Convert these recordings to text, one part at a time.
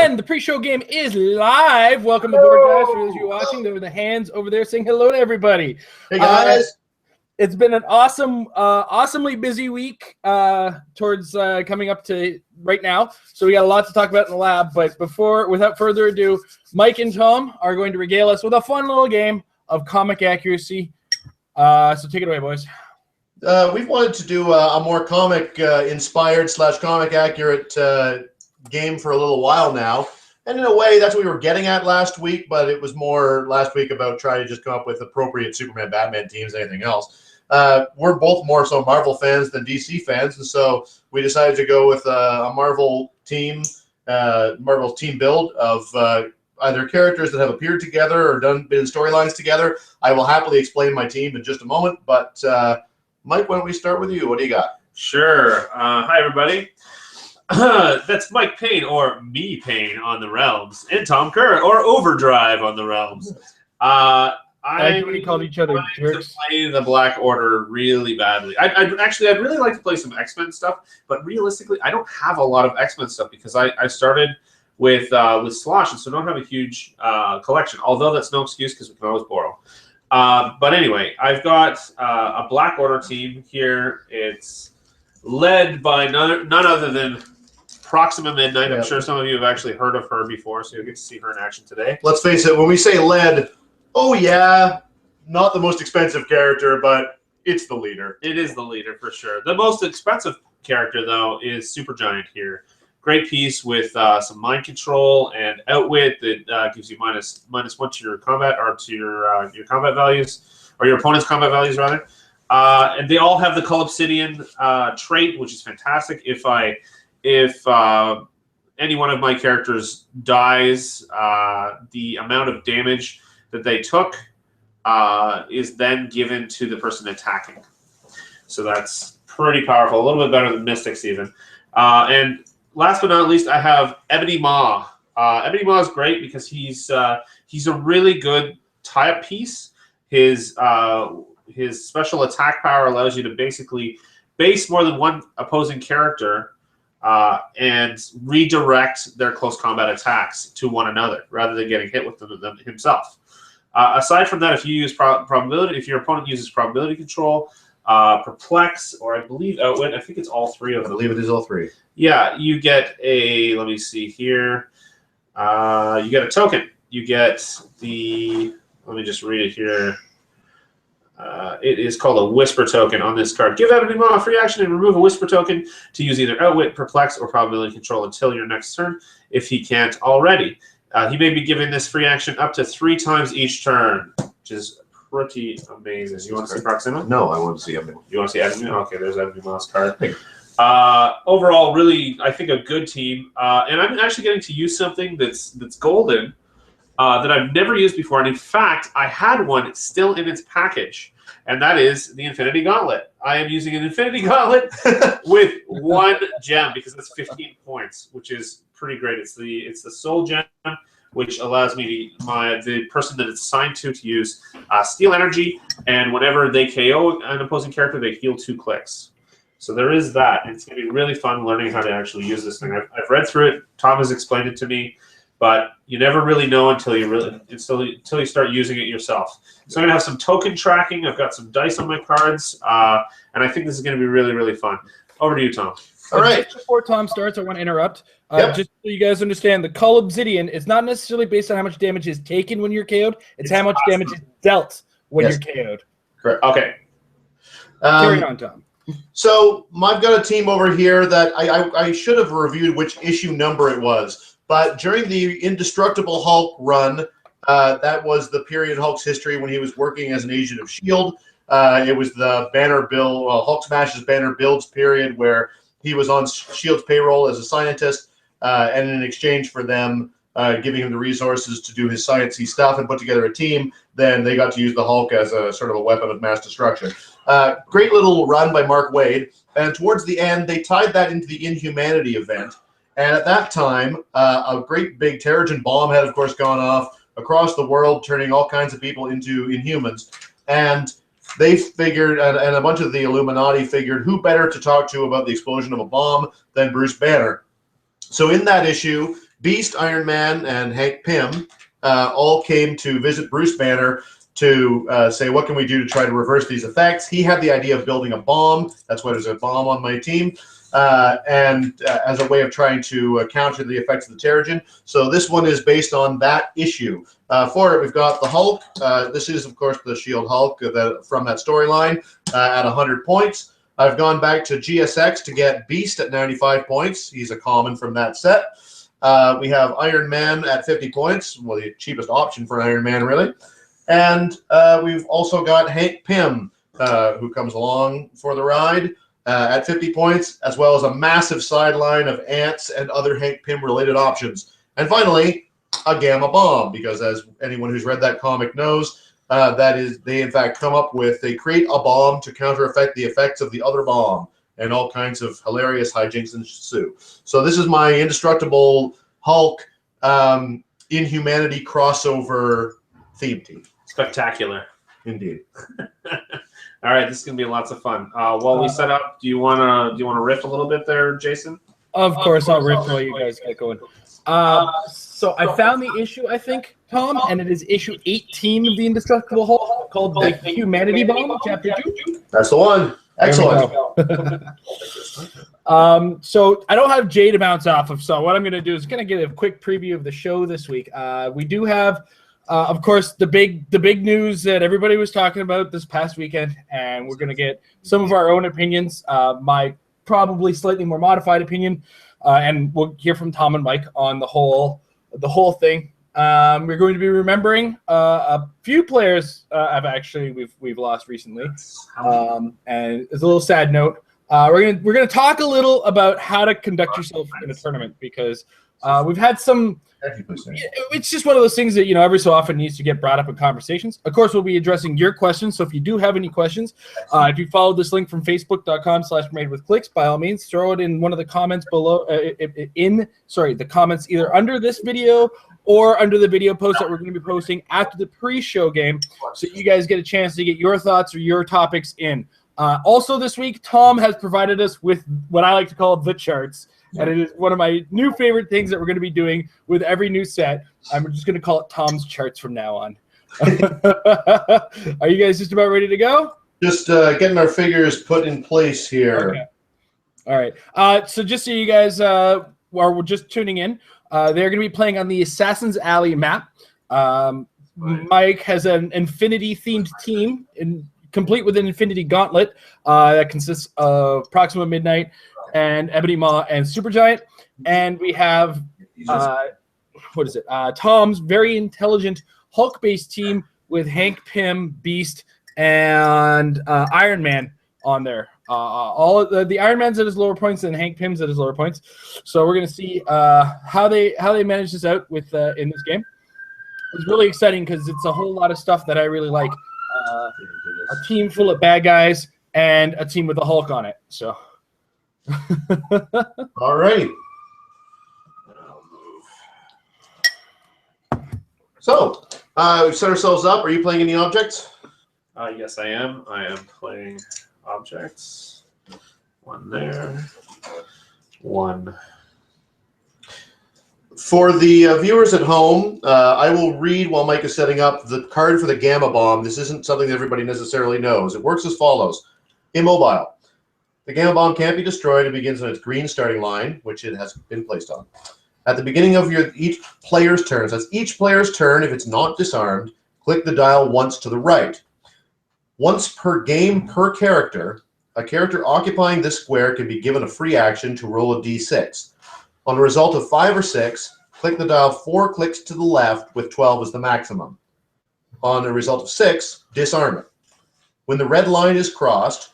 And the pre-show game is live. Welcome aboard, guys. For those of you watching, there are the hands over there saying hello to everybody. Hey, guys. It's been an awesomely busy week towards coming up to right now. So we got a lot to talk about in the lab. But without further ado, Mike and Tom are going to regale us with a fun little game of comic accuracy. So take it away, boys. We've wanted to do a more comic-inspired / comic-accurate game for a little while now. And in a way, that's what we were getting at last week, but it was more last week about trying to just come up with appropriate Superman, Batman teams, anything else. We're both more so Marvel fans than DC fans, and so we decided to go with a Marvel team build of either characters that have appeared together or been in storylines together. I will happily explain my team in just a moment, but Mike, why don't we start with you? What do you got? Sure. Hi, everybody. That's Mike Payne, or Me Payne on the Realms, and Tom Kerr, or Overdrive on the Realms. I called each other jerks. To play the Black Order really badly. I'd really like to play some X-Men stuff, but realistically, I don't have a lot of X-Men stuff because I started with Slosh, and so I don't have a huge collection. Although that's no excuse because we can always borrow. But anyway, I've got a Black Order team here. It's led by none other than Proxima Midnight. Yep. I'm sure some of you have actually heard of her before, so you'll get to see her in action today. Let's face it, when we say led, oh yeah, not the most expensive character, but it's the leader. It is the leader for sure. The most expensive character, though, is Supergiant here. Great piece with some mind control and outwit that gives you minus one to your combat or to your combat values, or your opponent's combat values rather. And they all have the Cull Obsidian trait, which is fantastic. If any one of my characters dies, the amount of damage that they took is then given to the person attacking. So that's pretty powerful, a little bit better than Mystics even. And last but not least, I have Ebony Maw. Ebony Maw is great because he's a really good tie-up piece. His special attack power allows you to basically base more than one opposing character and redirect their close combat attacks to one another rather than getting hit with them himself. Aside from that, if you use probability, if your opponent uses probability control, perplex, or I believe outwit, I think it's all three of them. I believe it is all three. Yeah, you get a, let me see here, you get a token. You get the, let me just read it here. It is called a Whisper token on this card. Give Ebony Maw a free action and remove a Whisper token to use either Outwit, Perplex, or Probability Control until your next turn, if he can't already. He may be given this free action up to 3 times each turn, which is pretty amazing. You want to see Proxima? No, I want to see Ebony. You want to see Ebony? Okay, there's Ebony Maw's card. Overall, really, I think a good team. And I'm actually getting to use something that's golden that I've never used before. And in fact, I had one still in its package. And that is the Infinity Gauntlet. I am using an Infinity Gauntlet with 1 gem because that's 15 points, which is pretty great. It's the Soul Gem, which allows me the person that it's assigned to use Steal Energy, and whenever they KO an opposing character, they heal 2 clicks. So there is that. It's going to be really fun learning how to actually use this thing. I've read through it. Tom has explained it to me. But you never really know until you start using it yourself. So I'm going to have some token tracking. I've got some dice on my cards. And I think this is going to be really, really fun. Over to you, Tom. All right. Just before Tom starts, I want to interrupt. Just so you guys understand, the Cull Obsidian is not necessarily based on how much damage is taken when you're KO'd. It's how much damage is dealt when you're KO'd. Correct. Okay. Carry on, Tom. So I've got a team over here that I should have reviewed which issue number it was. But during the Indestructible Hulk run, that was the period in Hulk's history when he was working as an agent of S.H.I.E.L.D. It was the Banner build, Hulk Smash's Banner builds period where he was on S.H.I.E.L.D.'s payroll as a scientist, and in exchange for them giving him the resources to do his sciencey stuff and put together a team, then they got to use the Hulk as a sort of a weapon of mass destruction. Great little run by Mark Waid, and towards the end, they tied that into the Inhumanity event. And at that time, a great big Terrigen bomb had, of course, gone off across the world, turning all kinds of people into Inhumans. And they figured, and a bunch of the Illuminati figured, who better to talk to about the explosion of a bomb than Bruce Banner. So in that issue, Beast, Iron Man, and Hank Pym all came to visit Bruce Banner to say, what can we do to try to reverse these effects? He had the idea of building a bomb. That's why there's a bomb on my team. As a way of trying to counter the effects of the Terrigen. So this one is based on that issue. For it, we've got the Hulk. This is, of course, the Shield Hulk from that storyline at 100 points. I've gone back to GSX to get Beast at 95 points. He's a common from that set. We have Iron Man at 50 points. Well, the cheapest option for Iron Man, really. And we've also got Hank Pym, who comes along for the ride. At 50 points, as well as a massive sideline of ants and other Hank Pym-related options. And finally, a Gamma Bomb, because as anyone who's read that comic knows, they in fact come up with, they create a bomb to counter-effect the effects of the other bomb, and all kinds of hilarious hijinks ensue. So this is my Indestructible Hulk Inhumanity crossover theme team. Spectacular. Indeed. All right, this is gonna be lots of fun. While we set up, do you wanna riff a little bit there, Jason? Of course, I'll riff while you guys get going. So I found the issue, I think, Tom, and it is issue 18 of the Indestructible Hulk, called the Humanity Bomb, Chapter 2. That's the one. Excellent. So I don't have Jay to bounce off of, so what I'm going to do is kind of get a quick preview of the show this week. We do have, of course, the big news that everybody was talking about this past weekend, and we're going to get some of our own opinions, my probably slightly more modified opinion, and we'll hear from Tom and Mike on the whole thing. We're going to be remembering a few players we've lost recently, and it's a little sad note. We're gonna talk a little about how to conduct yourself in a tournament, because we've had some. It's just one of those things that, every so often needs to get brought up in conversations. Of course, we'll be addressing your questions. So if you do have any questions, if you followed this link from facebook.com/madewithclicks, by all means, throw it in one of the comments below. The comments either under this video or under the video post that we're going to be posting after the pre-show game, so you guys get a chance to get your thoughts or your topics in. Also this week, Tom has provided us with what I like to call the charts. And it is one of my new favorite things that we're going to be doing with every new set. I'm just going to call it Tom's Charts from now on. Are you guys just about ready to go? Just getting our figures put in place here. Okay. All right. So just so you guys are just tuning in, they're going to be playing on the Assassin's Alley map. Mike has an Infinity-themed team, complete with an Infinity Gauntlet that consists of Proxima Midnight and Ebony Maw and Supergiant. And we have, Tom's very intelligent Hulk-based team with Hank Pym, Beast, and Iron Man on there. All of the Iron Man's at his lower points and Hank Pym's at his lower points. So we're going to see how they manage this out with in this game. It's really exciting because it's a whole lot of stuff that I really like. A team full of bad guys and a team with a Hulk on it. So. All right. So, we've set ourselves up. Are you playing any objects? Yes, I am. I am playing objects. One there. One. For the viewers at home, I will read while Mike is setting up the card for the Gamma Bomb. This isn't something that everybody necessarily knows. It works as follows. Immobile. The Gamma Bomb can't be destroyed. It begins on its green starting line, which it has been placed on. At the beginning of each player's turn, so that's each player's turn, if it's not disarmed, click the dial once to the right. Once per game per character, a character occupying this square can be given a free action to roll a d6. On a result of 5 or 6, click the dial 4 clicks to the left with 12 as the maximum. On a result of 6, disarm it. When the red line is crossed,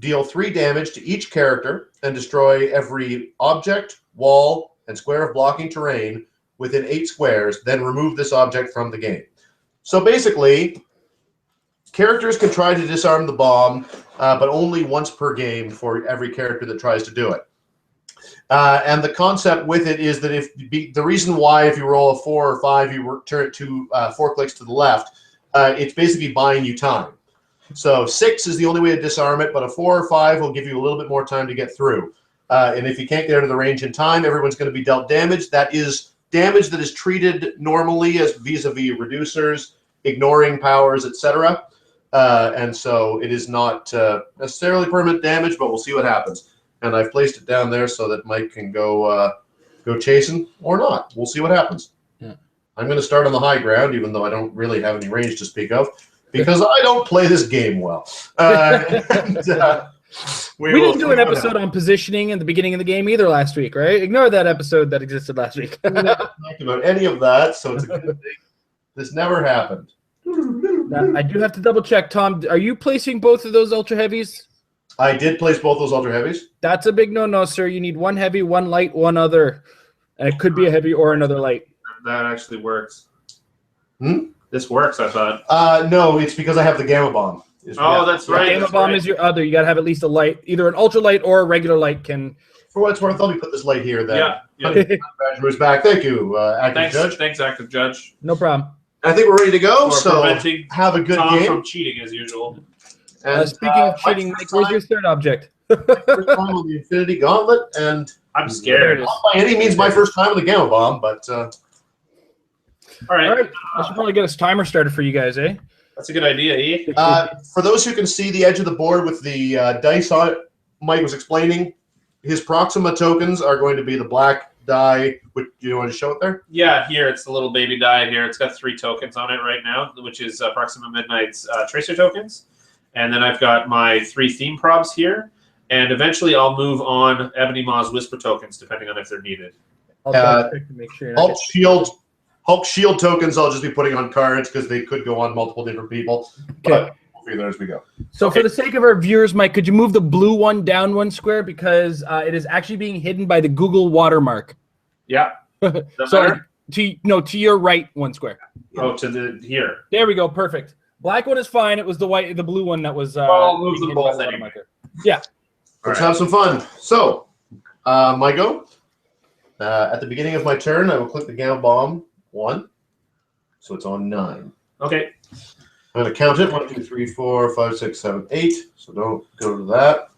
deal 3 damage to each character and destroy every object, wall, and square of blocking terrain within 8 squares, then remove this object from the game. So basically, characters can try to disarm the bomb, but only once per game for every character that tries to do it. And the concept with it is that the reason why if you roll a 4 or 5, you turn it to 4 clicks to the left, it's basically buying you time. So 6 is the only way to disarm it, but a 4 or 5 will give you a little bit more time to get through. And if you can't get out of the range in time, everyone's going to be dealt damage. That is damage that is treated normally as vis-a-vis reducers, ignoring powers, etc. And so it is not necessarily permanent damage, but we'll see what happens. And I've placed it down there so that Mike can go chasing or not. We'll see what happens. Yeah. I'm going to start on the high ground, even though I don't really have any range to speak of, because I don't play this game well. We didn't do an episode on positioning at the beginning of the game either last week, right? Ignore that episode that existed last week. We never talked about any of that, so it's a good thing. This never happened. Now, I do have to double check, Tom. Are you placing both of those ultra heavies? I did place both those ultra heavies. That's a big no-no, sir. You need one heavy, one light, one other. And it could be a heavy or another light. That actually works. Hmm? This works, I thought. No, it's because I have the gamma bomb. Oh, that's right. Gamma bomb is your other. You got to have at least a light. Either an ultra light or a regular light can. For what it's worth, let me put this light here. Then. Yeah. Badger's back. Thank you, active judge. Thanks, active judge. No problem. I think we're ready to go. For So preventing have a good Tom game. from cheating as usual. And, Speaking of cheating, Mike, where's your third object? first time with the Infinity Gauntlet, and I'm scared. not by any means my first time with the gamma bomb, but All right. All right. I should probably get a timer started for you guys, eh? That's a good idea, E. for those who can see the edge of the board with the dice on it, Mike was explaining his Proxima tokens are going to be the black die. Do you want to show it there? Yeah, here it's the little baby die here. It's got 3 tokens on it right now, which is Proxima Midnight's Tracer tokens. And then I've got my 3 theme probs here. And eventually I'll move on Ebony Maw's Whisper tokens, depending on if they're needed. I'll double check to make sure. you're not Hulk shield tokens I'll just be putting on cards because they could go on multiple different people. Okay. But we'll figure that as we go. So for the sake of our viewers, Mike, could you move the blue one down 1 square because it is actually being hidden by the Google watermark. Yeah. So to your right 1 square. Oh, to the here. There we go. Perfect. Black one is fine. It was the blue one that was. I'll move being them hidden by both the anyway. watermarker. Yeah. Let's have some fun. So, my go. At the beginning of my turn, I will click the gamma bomb 1. So it's on 9. Okay. I'm going to count it. 1, 2, 3, 4, 5, 6, 7, 8. So don't go to that.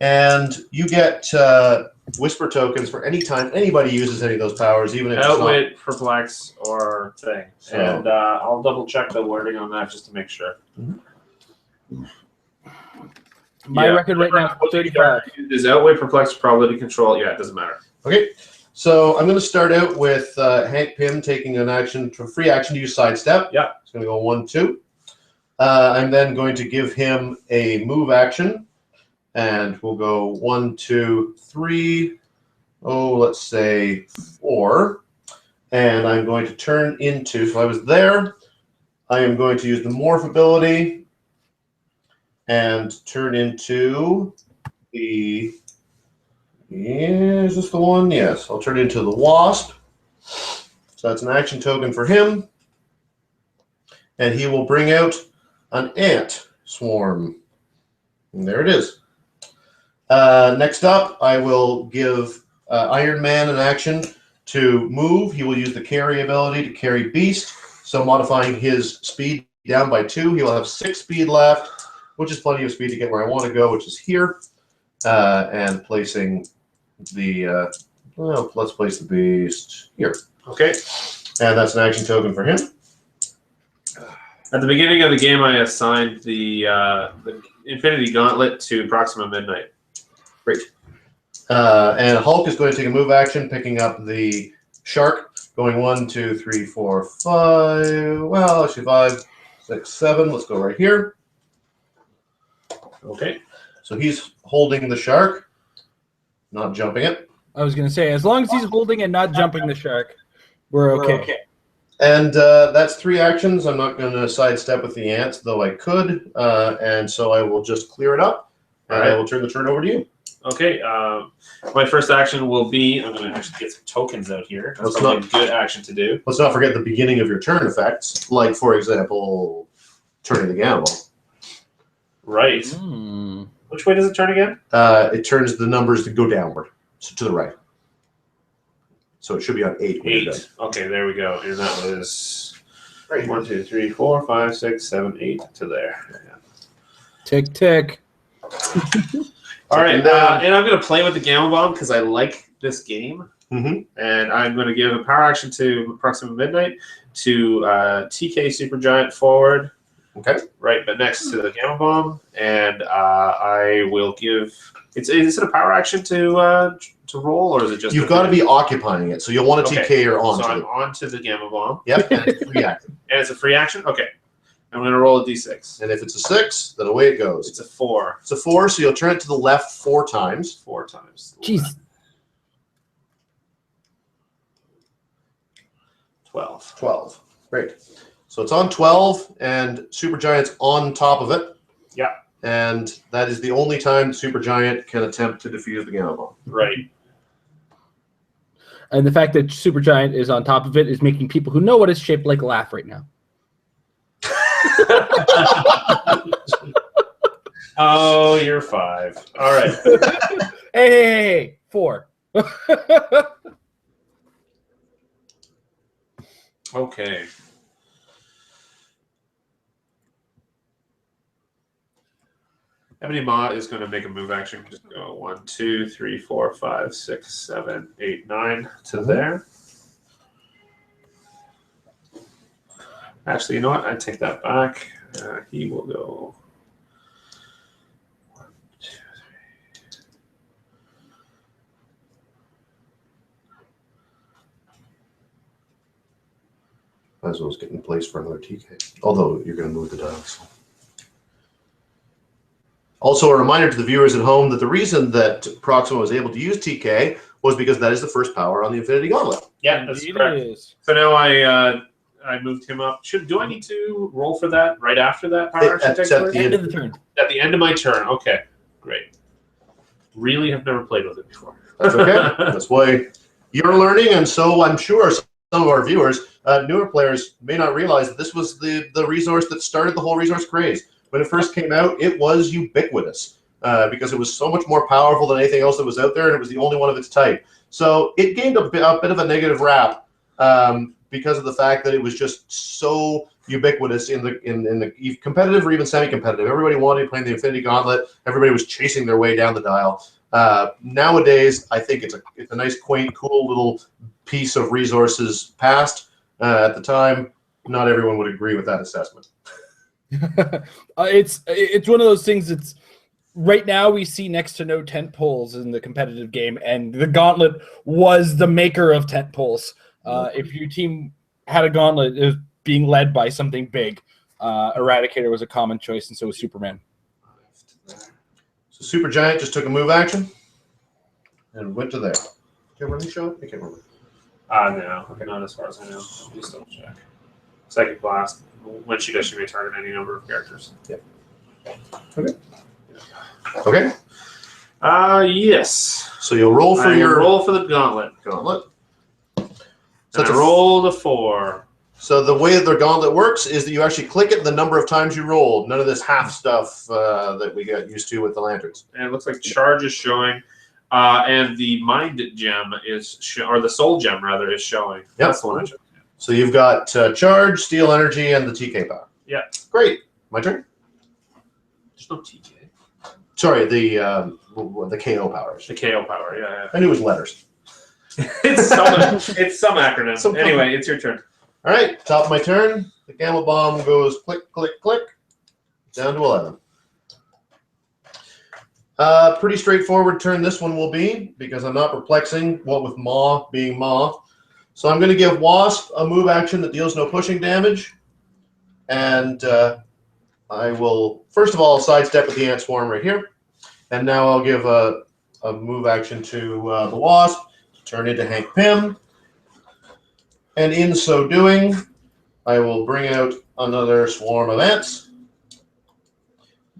And you get Whisper tokens for any time anybody uses any of those powers, even if it's Outwit for blacks or thing. So- And I'll double check the wording on that just to make sure. My record right now is 35. Is outwit, perplex, probability control? Yeah, it doesn't matter. Okay, so I'm going to start out with Hank Pym taking an action, free action to use sidestep. Yeah. It's going to go 1, 2. I'm then going to give him a move action, and we'll go 1, 2, 3. Oh, let's say 4. And I'm going to turn into, so I was there. I am going to use the morph ability and turn into the, is this the one? Yes, I'll turn into the wasp. So that's an action token for him. And he will bring out an ant swarm. And there it is. Next up, I will give Iron Man an action to move. He will use the carry ability to carry Beast. So modifying his speed down by 2. He will have 6 speed left, which is plenty of speed to get where I want to go, which is here. And placing the, well, let's place the Beast here. Okay. And that's an action token for him. At the beginning of the game, I assigned the Infinity Gauntlet to Proxima Midnight. Great. And Hulk is going to take a move action, picking up the shark, going 1, 2, 3, 4, 5. Well, actually 5, 6, 7. Let's go right here. Okay. So he's holding the shark, not jumping it. I was going to say, as long as he's holding and not jumping the shark, we're okay. And that's 3 actions. I'm not going to sidestep with the ants, though I could. And so I will just clear it up, and I will turn the turn over to you. Okay. My first action will be, I'm going to actually get some tokens out here. That's probably a good action to do. Let's not forget the beginning of your turn effects, like, for example, turning the gamble. Right. Which way does it turn again? It turns the numbers to go downward, so to the right. So it should be on 8. 8. Okay, there we go. And that was Right. 1, 2, 3, 4, 5, 6, 7, 8 to there. Yeah. Tick, tick. All right, and I'm going to play with the Gamma Bomb because I like this game. And I'm going to give a power action to Proxima Midnight to TK Supergiant forward. Okay. Right, but next to the Gamma Bomb, and I will give. Is it a power action to roll, or is it just? You've got to be occupying it, so you'll want to TK or on. So I'm on to the Gamma Bomb. Yep, and it's a free action. And it's a free action. Okay, I'm going to roll a d6. And if it's a 6, then away it goes. It's a 4. It's a 4, so you'll turn it to the left 4 times. 4 times. Jeez. 12. 12. Great. So it's on 12, and Supergiant's on top of it. Yeah. And that is the only time Supergiant can attempt to defuse the Gamma Bomb. Right. And the fact that Supergiant is on top of it is making people who know what it's shaped like laugh right now. Oh, you're 5. All right. Hey, 4. Okay. Ebony Maw is going to make a move action. Just go 1, 2, 3, 4, 5, 6, 7, 8, 9 to there. Actually, you know what? I take that back. He will go 1, 2, 3. Might as well get in place for another TK. Although you're going to move the dial. So. Also, a reminder to the viewers at home that the reason that Proxima was able to use TK was because that is the first power on the Infinity Gauntlet. Yeah, that's correct. So now I moved him up. Do I need to roll for that right after that power action takes place? End of the turn. At the end of my turn. Okay, great. Really have never played with it before. That's okay. That's why you're learning, and so I'm sure some of our viewers, newer players, may not realize that this was the resource that started the whole resource craze. When it first came out, it was ubiquitous because it was so much more powerful than anything else that was out there, and it was the only one of its type. So it gained a bit of a negative rap because of the fact that it was just so ubiquitous in the competitive or even semi-competitive. Everybody wanted to play the Infinity Gauntlet. Everybody was chasing their way down the dial. Nowadays, I think it's a nice, quaint, cool little piece of resources past. At the time, not everyone would agree with that assessment. It's one of those things that's right now we see next to no tent poles in the competitive game, and the Gauntlet was the maker of tent poles. If your team had a Gauntlet, it was being led by something big. Eradicator was a common choice, and so was Superman. So Supergiant just took a move action and went to there. Did you have running shot? I can't remember. No. Okay, not as far as I know. Just double check. Psychic Blast. When she does, she may target any number of characters. Yep. Okay. Okay. Yes. So you'll roll for roll for the Gauntlet. So I rolled a 4. So the way that the Gauntlet works is that you actually click it the number of times you rolled. None of this half stuff that we got used to with the lanterns. And it looks like charge is showing, and the Mind Gem or the Soul Gem rather is showing. Yep. That's the one I chose. So you've got charge, steel energy, and the TK power. Yeah. Great. My turn. There's no TK. Sorry, the KO powers. The KO power. Yeah. I knew it was letters. It's some acronym. Anyway, it's your turn. All right. Top of my turn. The Gamma Bomb goes click, click, click. Down to 11. Pretty straightforward turn this one will be because I'm not perplexing. What with Maw being Maw. So I'm going to give Wasp a move action that deals no pushing damage. And I will, first of all, sidestep with the Ant Swarm right here. And now I'll give a move action to the Wasp to turn into Hank Pym. And in so doing, I will bring out another swarm of ants.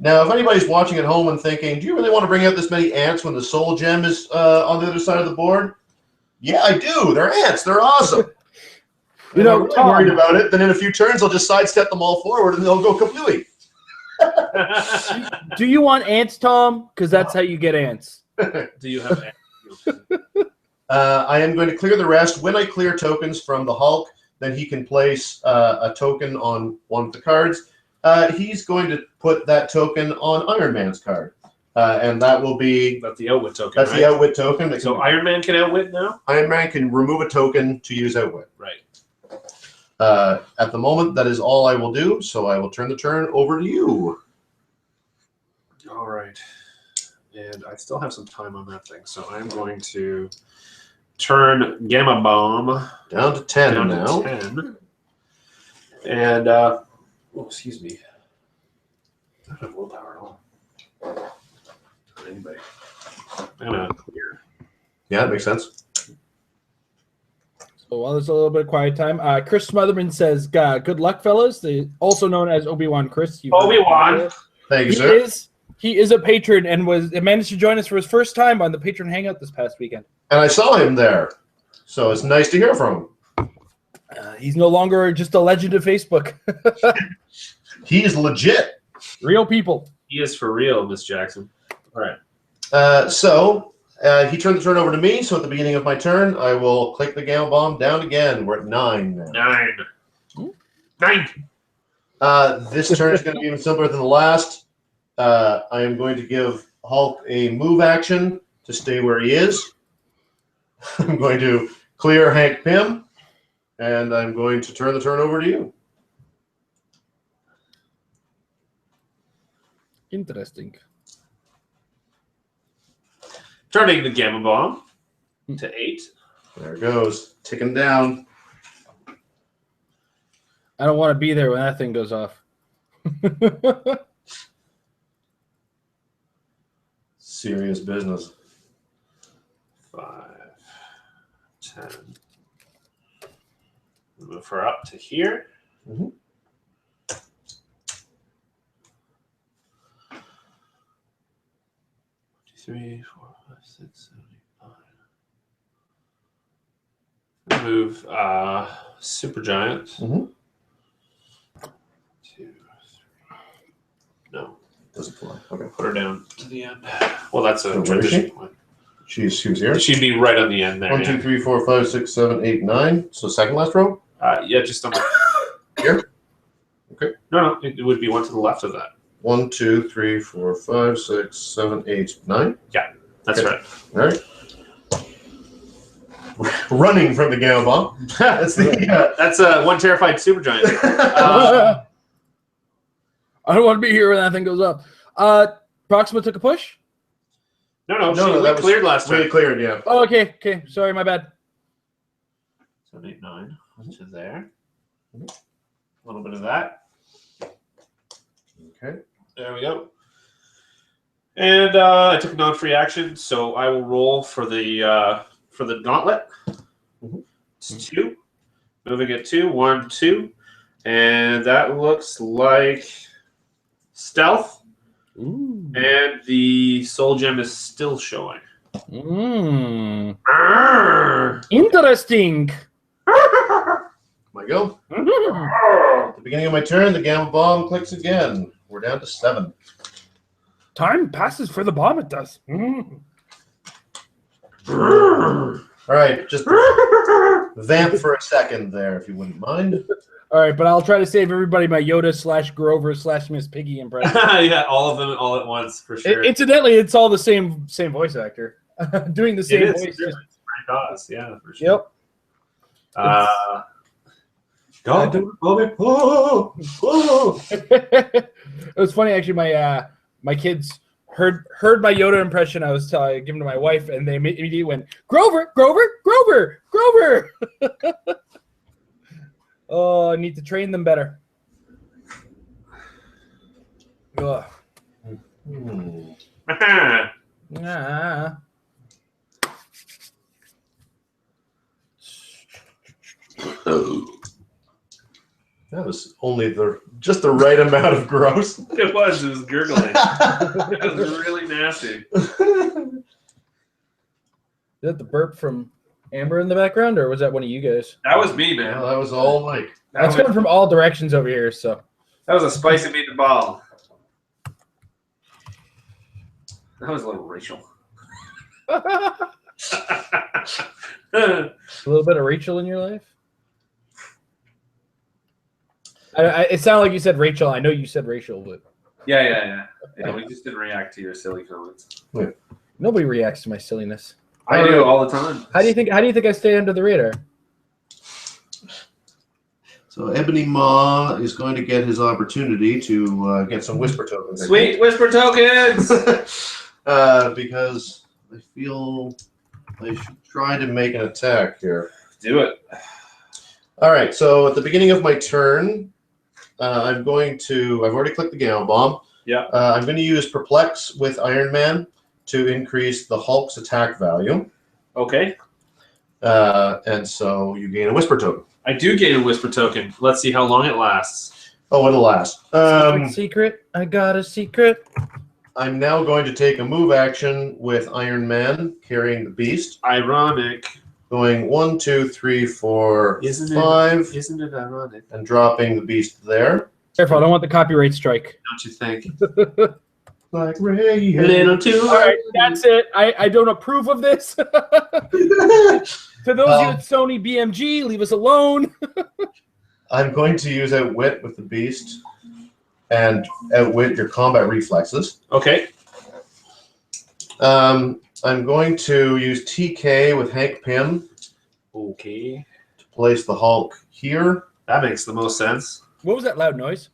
Now, if anybody's watching at home and thinking, do you really want to bring out this many ants when the Soul Gem is on the other side of the board? Yeah, I do. They're ants. They're awesome. If I'm really worried about it, then in a few turns, I'll just sidestep them all forward, and they'll go completely. Do you want ants, Tom? Because that's how you get ants. Do you have ants? I am going to clear the rest. When I clear tokens from the Hulk, then he can place a token on one of the cards. He's going to put that token on Iron Man's card. And that will be... That's the outwit token, That's right? the outwit token. So Iron Man can outwit now? Iron Man can remove a token to use outwit. Right. At the moment, that is all I will do, so I will turn the turn over to you. All right. And I still have some time on that thing, so I'm going to turn Gamma Bomb Down to 10 down now. to 10. And, oh, excuse me. I don't have willpower at all. Anybody. I'm going to clear. Yeah, that makes sense. So while there's a little bit of quiet time, Chris Smotherman says, "Good luck, fellas." Also known as Obi-Wan Chris. Obi-Wan. Thank you, sir. He is a patron and managed to join us for his first time on the patron hangout this past weekend. And I saw him there, so it's nice to hear from him. He's no longer just a legend of Facebook. He's legit. Real people. He is for real, Miss Jackson. All right. He turned the turn over to me, so at the beginning of my turn, I will click the Gamma Bomb down again. We're at 9 now. 9. This turn is going to be even simpler than the last. I am going to give Hulk a move action to stay where he is. I'm going to clear Hank Pym, and I'm going to turn the turn over to you. Interesting. Turning the Gamma Bomb to 8. There it goes. Ticking down. I don't want to be there when that thing goes off. Serious business. 5, 10. Move her up to here. Mm-hmm. Three, 4, 5, 6, 7, 8, 9. Move Supergiant. Mm-hmm. 2, 3. No. Doesn't fly. Okay. Put her down to the end. Well, that's a So where is transition she? point. She was here. She'd be right on the end there. 1, 2, 3, 4, 5, 6, 7, 8, 9. So second last row? Yeah, just on the... Here? Okay. No, it would be one to the left of that. 1, 2, 3, 4, 5, 6, 7, 8, 9. Yeah, that's Okay. right. All right. Running from the Gamma Bomb. That's the. That's one terrified supergiant. I don't want to be here when that thing goes up. Proxima took a push? No, that was cleared last really time. cleared, yeah. Oh, okay. Sorry, my bad. 7, 8, 9 to there. A little bit of that. Okay. There we go. And I took a non-free action, so I will roll for the gauntlet. Mhm. It's 2. Moving at 2. 1, 2. And that looks like stealth. Ooh. And the soul gem is still showing. Interesting. I go. At the beginning of my turn, the Gamma Bomb clicks again. We're down to 7. Time passes for the bomb, it does. All right, just vamp for a second there, if you wouldn't mind. All right, but I'll try to save everybody my Yoda / Grover / Miss Piggy impression. Yeah, all of them all at once, for sure. Incidentally, it's all the same voice actor. Doing the same It is, voice. really. It's Frank Oz, yeah, for sure. Yep. Don't do it, Bobby. Oh. It was funny, actually. My kids heard my Yoda impression. I was giving to my wife, and they immediately went, Grover, Grover, Grover, Grover. Oh, I need to train them better. Ugh. Ah. That was only just the right amount of gross. It was gurgling. It was really nasty. Is that the burp from Amber in the background, or was that one of you guys? That was me, man. Well, that was all Mike. That's coming from all directions over here, so. That was a spicy meatball. That was a little Rachel. A little bit of Rachel in your life? It sounded like you said Rachel. I know you said Rachel, but Yeah. We just didn't react to your silly comments. Nobody reacts to my silliness. I do all the time. How do you think I stay under the radar? So Ebony Maw is going to get his opportunity to get some whisper tokens. Sweet whisper tokens. Because I feel I should try to make an attack here. Do it. All right. So at the beginning of my turn, I'm going to. I've already clicked the Gamma Bomb. Yeah. I'm going to use Perplex with Iron Man to increase the Hulk's attack value. Okay. And so you gain a whisper token. I do gain a whisper token. Let's see how long it lasts. Oh, it'll last. Secret. I got a secret. I'm now going to take a move action with Iron Man carrying the Beast. Ironic. Going 1, 2, 3, 4, 5. Isn't it ironic? And dropping the Beast there. Careful, I don't want the copyright strike. Don't you think? Like Ray. A little too. All right, that's it. I don't approve of this. To those of you at Sony BMG, leave us alone. I'm going to use Outwit with the Beast and Outwit your combat reflexes. Okay. I'm going to use TK with Hank Pym. Okay. To place the Hulk here. That makes the most sense. What was that loud noise?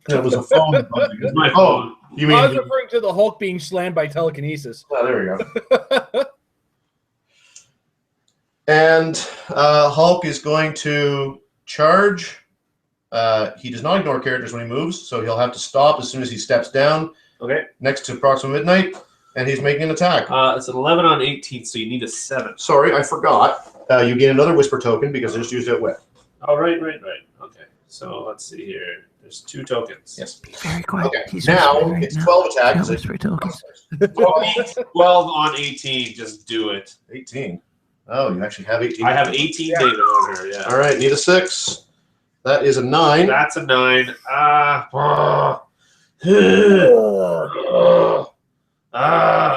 It was a phone. It's my phone. You I was mean? referring to the Hulk being slammed by telekinesis. Oh, there we go. And Hulk is going to charge. He does not ignore characters when he moves, so he'll have to stop as soon as he steps down. Okay. Next to Proxima Midnight, and he's making an attack. It's an 11 on 18, so you need a 7. Sorry, I forgot. You gain another Whisper token because I just used it with. Oh, right. Okay. So let's see here. There's 2 tokens. Yes. Very quiet. Okay. He's Now whispering right it's now. 12 attacks. Don't whisper tokens. 12 on 18. Just do it. 18. Oh, you actually have 18. I have 18 David on her. Yeah. All right, need a 6. That is a 9. That's a 9. I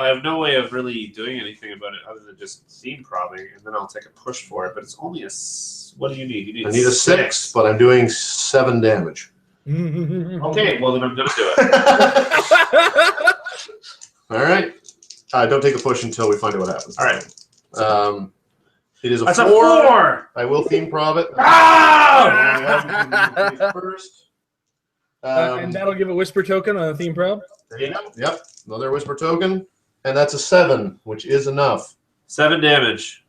have no way of really doing anything about it other than just theme probbing, and then I'll take a push for it. But it's only a. What do you need? You need. I need a 6, but I'm doing 7 damage. Okay, well then I'm gonna do it. All right. Don't take a push until we find out what happens. All right. It is a That's 4. a 4. I will theme prob it. Ah! First. And that'll give a whisper token on the theme prob. There you go. Yep. Another whisper token. And that's a 7, which is enough. 7 damage.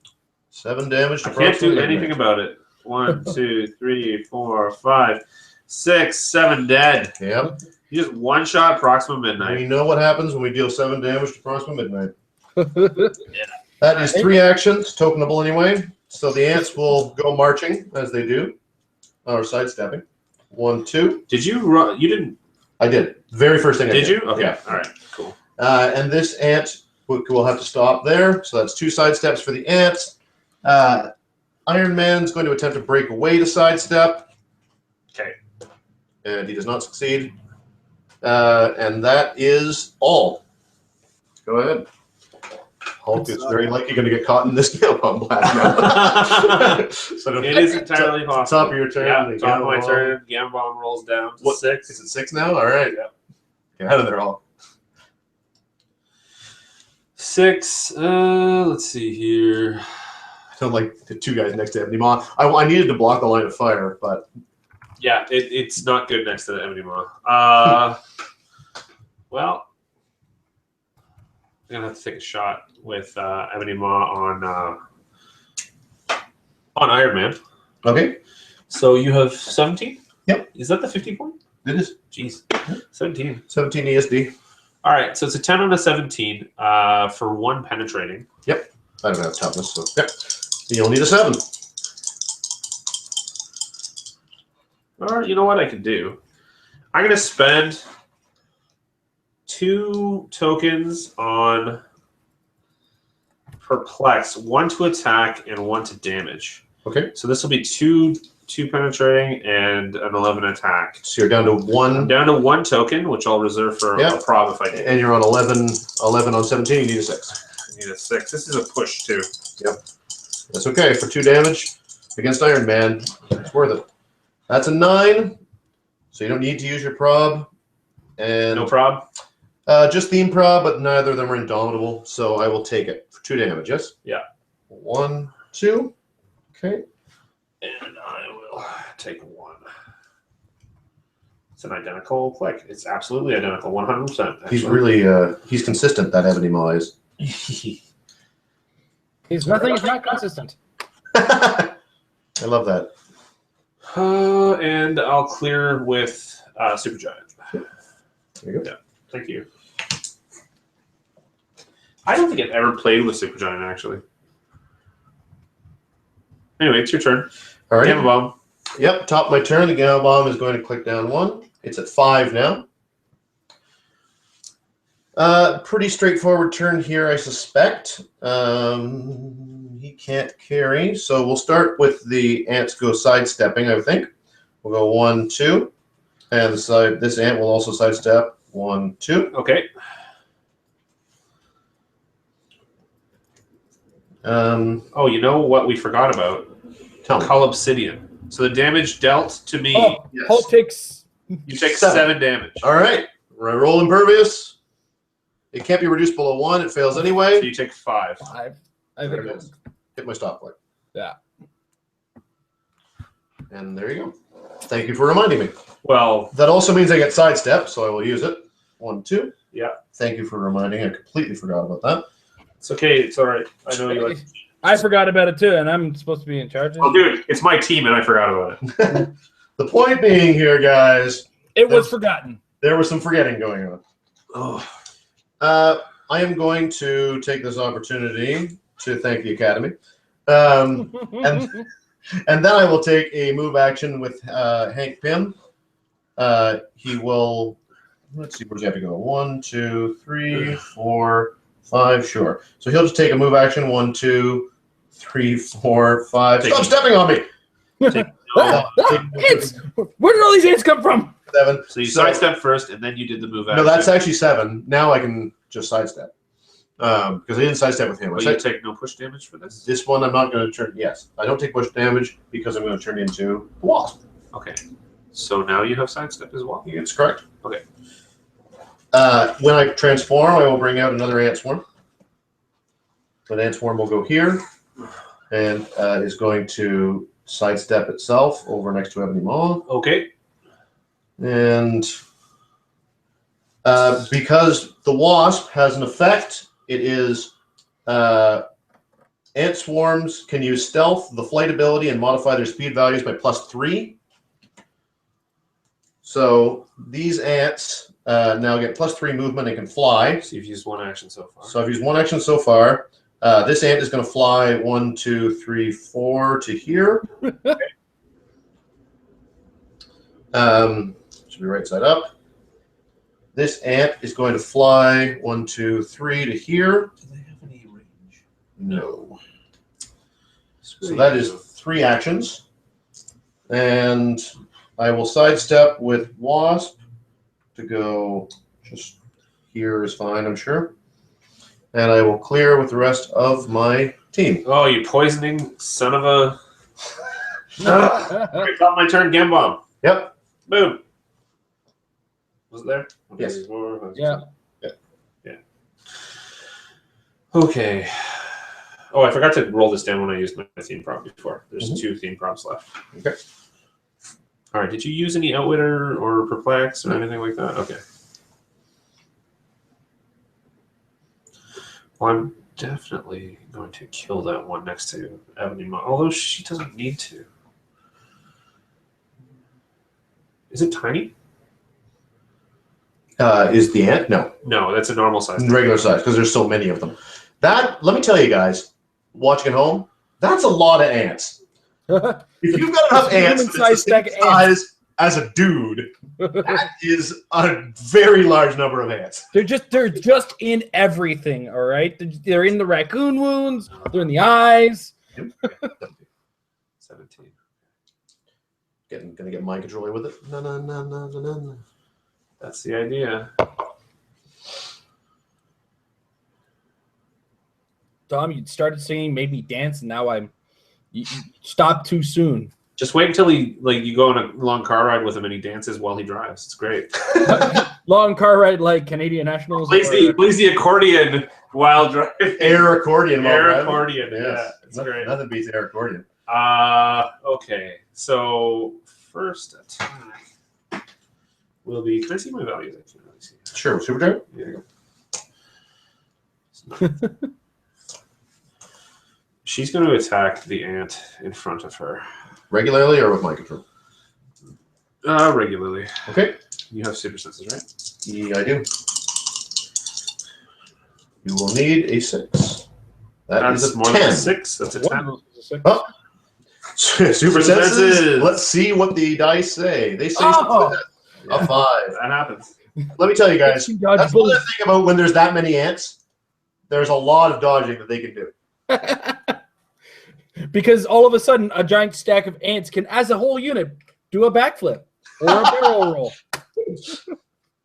7 damage to I can't do Proxima anything Midnight. about it. 1, 2, 3, 4, 5, 6, 7 dead. Yep. You just one shot Proxima Midnight. We know what happens when we deal 7 damage to Proxima Midnight. Yeah. That is 3 actions, tokenable anyway. So the ants will go marching as they do, or sidestepping. 1, 2. Did you run? You didn't. I did. Very first thing I did. Did you? Okay. Yeah. All right. Cool. And this ant will have to stop there. So that's 2 sidesteps for the ants. Iron Man's going to attempt to break away to sidestep. Okay. And he does not succeed. And that is all. Go ahead. Hulk is very likely going to get caught in this Gamma Bomb blast now. So It is entirely possible. Top of your turn. Yeah, the top of my Gamma turn. Gamma Bomb rolls down to What? 6. Is it 6 now? All right. Yep. Get out of there, Hulk. 6. Let's see here. I don't like the 2 guys next to Ebony Maw. I needed to block the line of fire, but Yeah, it's not good next to the Ebony Maw. Well, I'm gonna have to take a shot with Ebony Maw on Iron Man. okay. So you have 17. Yep. Is that the 50 point? It is Jeez, 17. 17 ESD. All right, so it's a 10 on a 17 for 1 penetrating. I don't have toughness, so yep. You'll need a 7. Or you know what I can do? I'm gonna spend 2 tokens on Perplex, 1 to attack and 1 to damage. Okay. So this will be 2 penetrating and an 11 attack. So you're down to 1. I'm down to 1 token, which I'll reserve for Yeah. a prob if I need. And you're on 11 on 17. You need a 6. I need a 6. This is a push too. That's okay. For 2 damage against Iron Man, it's worth it. That's a 9. So you don't need to use your prob. And No prob. just theme prob, but neither of them are indomitable, so I will take it for 2 damage. Yes. Yeah. 1, 2. Okay. And I will take 1. It's an identical click. It's absolutely identical, 100%. He's really he's consistent. That Ebony Maw is. He's nothing. He's not consistent. I love that. And I'll clear with Supergiant. There you go. Yeah, thank you. I don't think I've ever played with Supergiant, actually. Anyway, it's your turn. All right. Gamma Bomb. Yep, top of my turn. The Gamma Bomb is going to click down 1. It's at 5 now. Pretty straightforward turn here, I suspect. He can't carry, so we'll start with the ants go sidestepping, I think. We'll go 1, 2. And this ant will also sidestep 1, 2. Okay. Oh, you know what we forgot about? Tell me. Cull Obsidian. So the damage dealt to me, Oh, Yes. Hulk takes. you take 7 damage. All right. Roll Impervious. It can't be reduced below 1. It fails anyway. So you take 5. I There think it is. Hit my stop click. Yeah. And there you go. Thank you for reminding me. Well, That also means I get sidestep, so I will use it. 1, 2. yeah. Thank you for reminding. I completely forgot about that. It's okay. It's all right. I know you like. I forgot about it too, and I'm supposed to be in charge. Oh, dude, it's my team, and I forgot about it. The point being here, guys, It was forgotten. there was some forgetting going on. Oh. I am going to take this opportunity to thank the Academy. And then I will take a move action with Hank Pym. He will, let's see, where does he have to go? 1, 2, 3, 4, 5, sure. So he'll just take a move action. 1, 2, 3, 4, 5. Stop stepping on me! Ants! Where did all these ants come from? 7. So you sidestep first, and then you did the move action. No, that's actually 7. Now I can just sidestep. Because I didn't sidestep with him. Well, you take no push damage for this? This one I'm not going to turn. Yes, I don't take push damage because I'm going to turn into a wasp. Okay. So now you have sidestep as well? That's correct. Okay. When I transform, I will bring out another ant swarm. An ant swarm will go here and is going to sidestep itself over next to Ebony Maw. Okay. And because the wasp has an effect, it is ant swarms can use stealth, the flight ability, and modify their speed values by +3. So these ants now get +3 movement and can fly. So you've used 1 action so far. So I've used 1 action so far. This ant is going to fly 1, 2, 3, 4 to here. Should be right side up. This ant is going to fly 1, 2, 3 to here. Do they have any range? No. So that is 3 actions. And I will sidestep with Wasp to go just here is fine, I'm sure. And I will clear with the rest of my team. Oh, you poisoning son of a... Okay, got my turn, Gem Bomb. Yep. Boom. Was it there? Yes. Yeah. Yeah. Okay. Oh, I forgot to roll this down when I used my theme prompt before. There's 2 theme prompts left. Okay. All right. Did you use any Outwitter or Perplex or anything like that? Okay. Well, I'm definitely going to kill that one next to Ebony Maw, although she doesn't need to. Is it tiny? Is the ant? No. No, that's a normal size. Regular size, because there's so many of them. That, let me tell you guys, watching at home, that's a lot of ants. If you've got enough ants that's the same size as a dude, that is a very large number of ants. They're just in everything, all right? They're in the raccoon wounds, they're in the eyes. 17. Gonna get mind controller with it. No. That's the idea. Tom, you started singing, made me dance, and now you stopped too soon. Just wait until you go on a long car ride with him and he dances while he drives. It's great. long car ride like Canadian Nationals. Plays the accordion while driving. Air accordion. Air accordion. Yes. Yeah, it's great. Nothing beats air accordion. Okay. So first attack will be. Can I see my values? I can't really see. Sure. Superdrive. There you go. She's going to attack the ant in front of her. Regularly or with my control? Regularly. Okay. You have super senses, right? Yeah, I do. You will need a 6. That's a more 10. than a 6. That's a 10. Oh. Super senses. Let's see what the dice say. They say a 5. That happens. Let me tell you guys, that's one other thing about when there's that many ants. There's a lot of dodging that they can do. Because all of a sudden, a giant stack of ants can, as a whole unit, do a backflip or a barrel roll.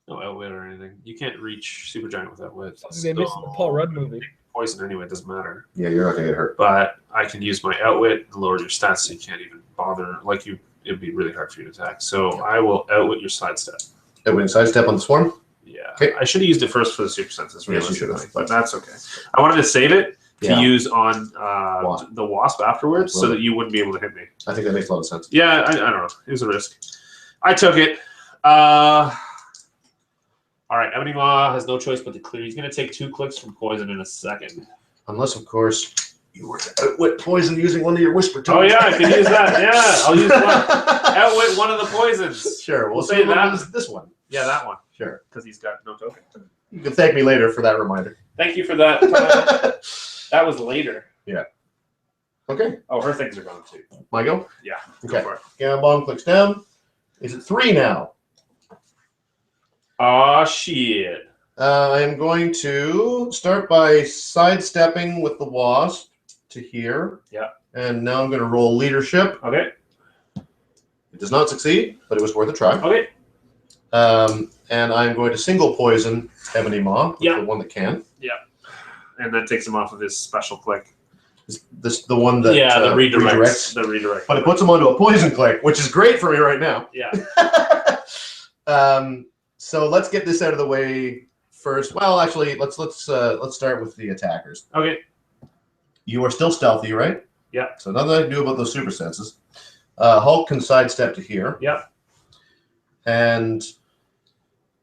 No outwit or anything. You can't reach Supergiant with outwit. They missed the Paul Rudd movie. Poison anyway, it doesn't matter. Yeah, you're not going to get hurt. But I can use my outwit and lower your stats so you can't even bother. Like it would be really hard for you to attack. So I will outwit your sidestep. Outwit sidestep on the swarm? Yeah. Okay. I should have used it first for the super senses, yes, you should have. But that's okay. I wanted to save it to use on the wasp afterwards so that you wouldn't be able to hit me. I think that makes a lot of sense. Yeah, I don't know. It was a risk. I took it. All right, Ebony Maw has no choice but to clear. He's going to take 2 clicks from poison in a second. Unless, of course, you were to outwit poison using one of your whisper tokens. Oh, yeah, I can use that. Yeah, I'll use one. Outwit one of the poisons. Sure, we'll say that. This one. Yeah, that one. Sure. Because he's got no token. You can thank me later for that reminder. Thank you for that. That was later. Yeah. Okay. Oh, her things are gone, too. My go? Yeah, okay. Go for it. Gambon clicks down. Is it 3 now? Aw, shit. I am going to start by sidestepping with the wasp to here. Yeah. And now I'm going to roll leadership. Okay. It does not succeed, but it was worth a try. Okay. And I'm going to single poison Ebony Maw, the one that can. Yeah. And that takes him off of his special click. This the one that the redirects. The redirect. But it puts him onto a poison click, which is great for me right now. Yeah. So let's get this out of the way first. Well, actually, let's start with the attackers. Okay. You are still stealthy, right? Yeah. So nothing I can do about those super senses. Hulk can sidestep to here. Yeah. And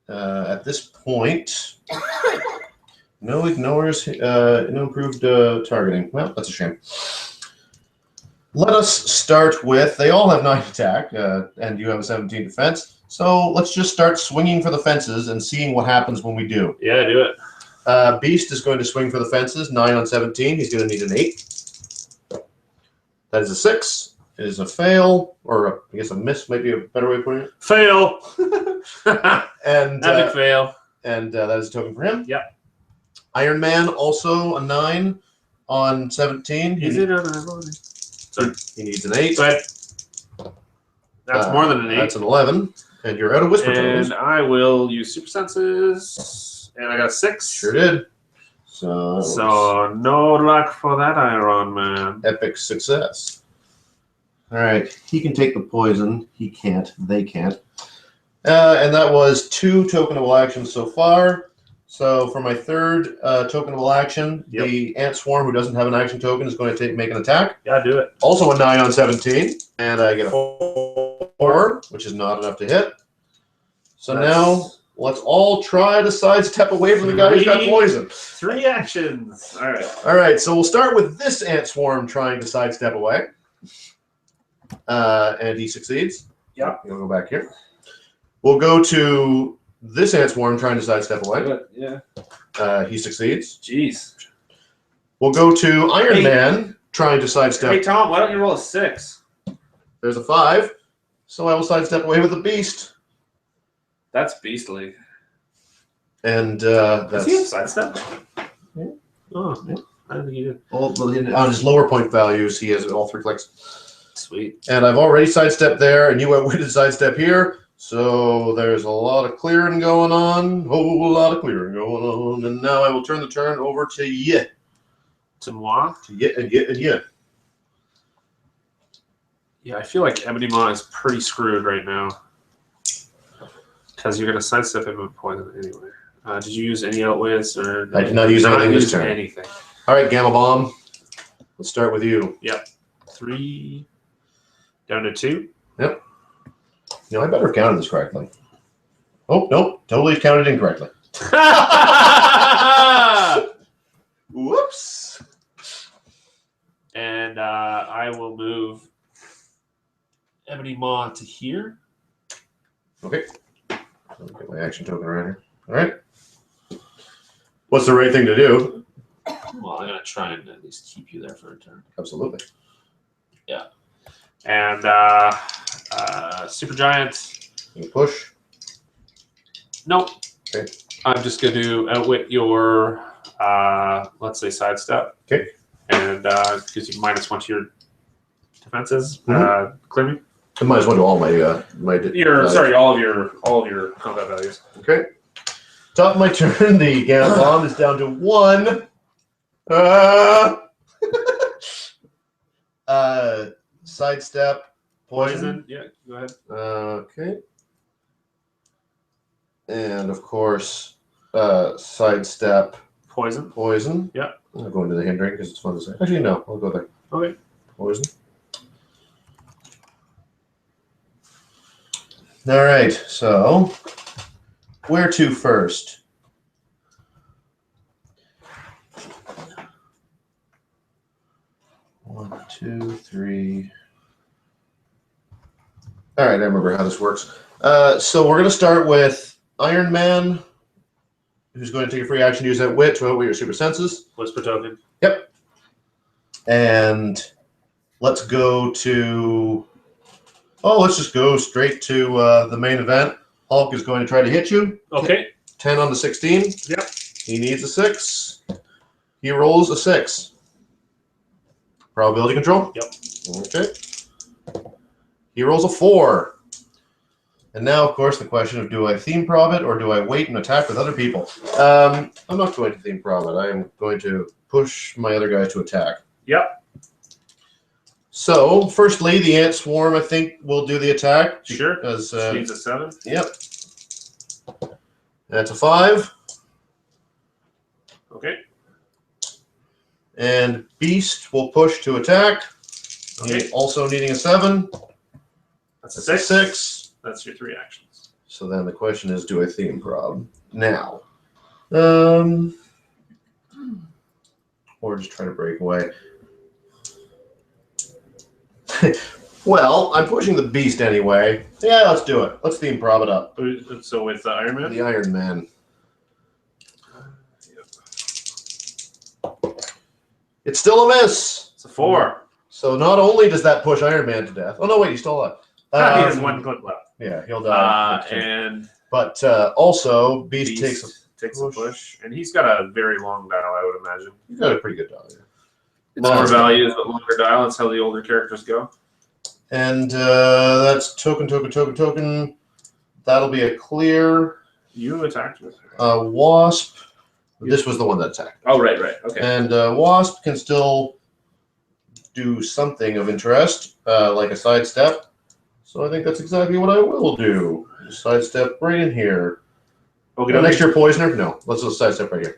at this point, no ignores, no improved targeting. Well, that's a shame. Let us start with, they all have 9 attack, and you have a 17 defense. So let's just start swinging for the fences and seeing what happens when we do. Yeah, do it. Beast is going to swing for the fences, 9 on 17. He's going to need an 8. That is a 6. It is a fail, or I guess a miss might be a better way of putting it. Fail. And epic fail. And that is a token for him. Yep. Iron Man also a 9 on 17. Is it on Sorry. He needs an 8. But that's more than an 8. That's an 11. And you're out of whisper tokens. And I will use super senses. And I got 6. Sure did. So no luck for that Iron Man. Epic success. All right. He can take the poison. He can't. They can't. And that was 2 tokenable actions so far. So for my third tokenable action, the ant swarm who doesn't have an action token is going to make an attack. Yeah, do it. Also a 9 on 17. And I get a 4, which is not enough to hit. So now let's all try to sidestep away from the guy who's got poison. 3 actions. All right. All right. So we'll start with this ant swarm trying to sidestep away. And he succeeds. Yeah. We'll go back here. We'll go to this ant swarm trying to sidestep away. Yeah. He succeeds. Jeez. We'll go to Iron Man trying to sidestep. Hey, Tom, why don't you roll a 6? There's a 5. So I will sidestep away with the beast. That's beastly. And Does that's he have sidestep? Yeah. Oh, yeah. I don't think he did. on his lower point values, he has all 3 clicks. Sweet. And I've already sidestepped there, and you outwitted sidestep here. So there's a lot of clearing going on. Whole lot of clearing going on. And now I will turn the turn over to Ye. To moi? To Ye and Ye and Ye. Yeah, I feel like Ebony Maw is pretty screwed right now. because you're going to sidestep him with poison anyway. Did you use any outwits or? I did not use anything this turn. Anything. All right, Gamma Bomb. Let's start with you. Yep. 3 down to 2. Yep. You know, I better have counted this correctly. Oh, nope. Totally counted incorrectly. Whoops. And I will move Ebony Maw to here. Okay. I'll get my action token right here. All right. What's the right thing to do? Well, I'm going to try and at least keep you there for a turn. Absolutely. Yeah. And Supergiant. You push. Nope. Okay. I'm just going to outwit your, let's say, sidestep. Okay. And gives you -1 to your defenses. Clear me. I might as well do all my All of your combat values. Okay. Top of my turn, the Gamma Bomb is down to 1. Sidestep. Poison. Yeah, go ahead. Okay. And of course, sidestep. Poison. Poison. Yeah. I'll go into the hindering because it's fun to say. Actually, no. I'll go there. Okay. Poison. All right. So, where to first? One, two, three. All right, I remember how this works. So we're going to start with Iron Man, who's going to take a free action to use that wit to outwit your super senses. Whisper token. Yep. And let's go to... Oh, let's just go straight to the main event. Hulk is going to try to hit you. Okay. 10 on the 16. Yep. He needs a 6. He rolls a 6. Probability control? Yep. Okay. He rolls a 4. And now, of course, the question of do I theme prob it or do I wait and attack with other people? I'm not going to theme prob it. I am going to push my other guys to attack. Yep. So, firstly, the ant swarm, I think, will do the attack. Sure. Because, needs a 7. Yep. That's a 5. Okay. And Beast will push to attack. Okay. Also needing a 7. That's a 6. 6. That's your 3 actions. So then the question is, do I theme prob now? Or just try to break away. Well, I'm pushing the Beast anyway. Yeah, let's do it. Let's theme prob it up. So with the Iron Man? The Iron Man. It's still a miss. It's a 4. So not only does that push Iron Man to death. Oh, no, wait, he's still alive. He has 1 clip left. Yeah, he'll die. But also, Beast takes a push. And he's got a very long dial, I would imagine. He's got a pretty good dial, yeah. Lower values, but longer dial. That's how the older characters go. And that's token. That'll be a clear. You attacked with her. Wasp. This was the one that attacked. Oh, right. Okay. And Wasp can still do something of interest, like a sidestep. So I think that's exactly what I will do. Sidestep right in here. Okay. Next to your poisoner? No. Let's just sidestep right here.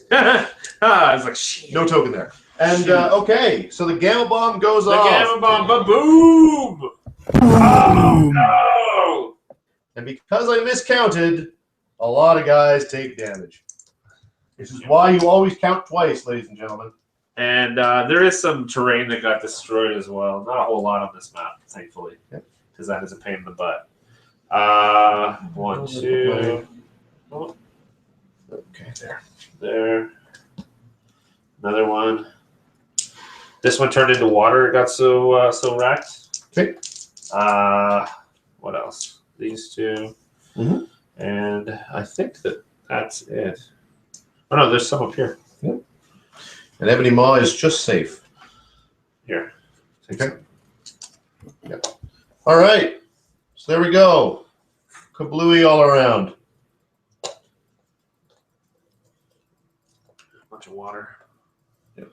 I was like, shit. No token there. And, okay, so the Gamma Bomb goes The off. Gamma Bomb, ba-boom! Oh, no! And because I miscounted, a lot of guys take damage. This is why you always count twice, ladies and gentlemen. And there is some terrain that got destroyed as well. Not a whole lot on this map, thankfully, because that is a pain in the butt. 1, 2. Oh. Okay, there. Another one. This one turned into water. It got so wrecked. Okay. What else? These 2. Mm-hmm. And I think that's it. Oh no, there's some up here. Yep. And Ebony Maw is just safe. Here. Okay. Yep. All right. So there we go. Kablooey all around. Bunch of water. Yep.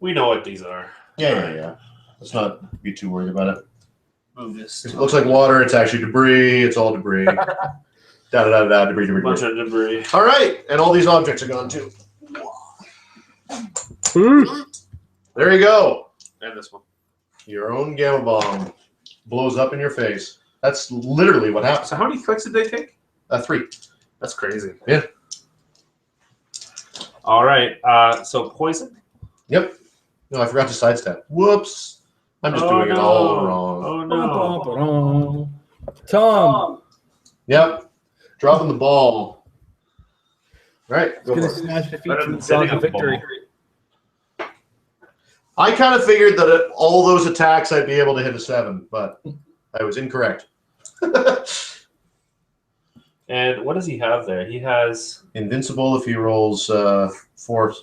We know what these are. Yeah. Let's not be too worried about it. move this. It looks like water. It's actually debris. It's all debris. Debris. Bunch of debris. All right, and all these objects are gone too. There you go. And this one. Your own gamma bomb blows up in your face. That's literally what happens. So how many clicks did they take? 3. That's crazy. Yeah. All right. So poison. Yep. No, I forgot to sidestep. Whoops. I'm just doing it all wrong. Oh no. Tom. Yep. Dropping the ball. All right. He's Go gonna for it. smash defeat Better from than the Song sitting of on the ball. Victory. I kind of figured that at all those attacks I'd be able to hit a 7, but I was incorrect. And what does he have there? He has. Invincible if he rolls 4.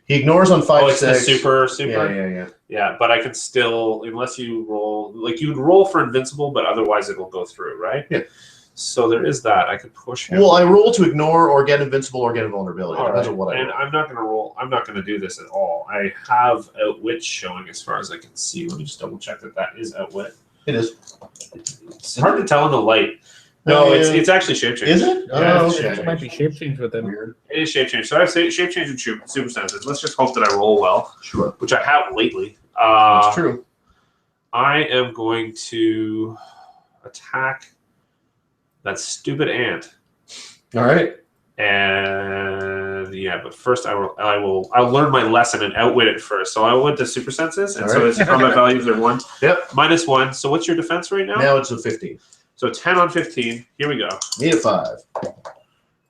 He ignores on 5, Oh, it's 6. the super. Yeah. Yeah, but I can still, unless you roll, like you would roll for invincible, but otherwise it'll go through, right? Yeah. So there is that. I could push him. Well, I roll to ignore or get invincible or get invulnerability. All Depends right. on what I And roll. I'm not gonna roll. I'm not gonna do this at all. I have outwit showing as far as I can see. Let me just double check that is outwit. It is. It's hard to tell in the light. No, it's actually shape change. Is it? Yeah, Oh, it's okay. shape It change. might be shape change with him. Weird. It is shape change. So I have shape change and super senses. Let's just hope that I roll well, Sure. which I have lately. That's true. I am going to attack that stupid ant. All right. And yeah, but first I'll learn my lesson and outwit it first. So I went to super senses, and All so right. its combat values are 1. Yep. -1. So what's your defense right now? Now it's a 15. So 10 on 15. Here we go. Need a 5.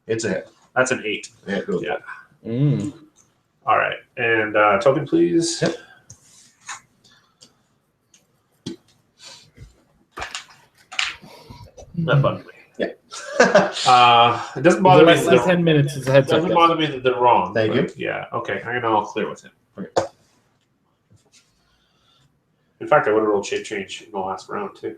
It's a hit. That's an 8. Yeah, it goes. Yeah. All right, and token, please. Yep. That bugged me. Yeah. It doesn't bother me. Less than 10 minutes is a heads It up. doesn't guys. bother me that they're wrong. Thank but yeah. Okay. I'm gonna all clear with it. Okay. In fact, I would have rolled shape change in the last round too.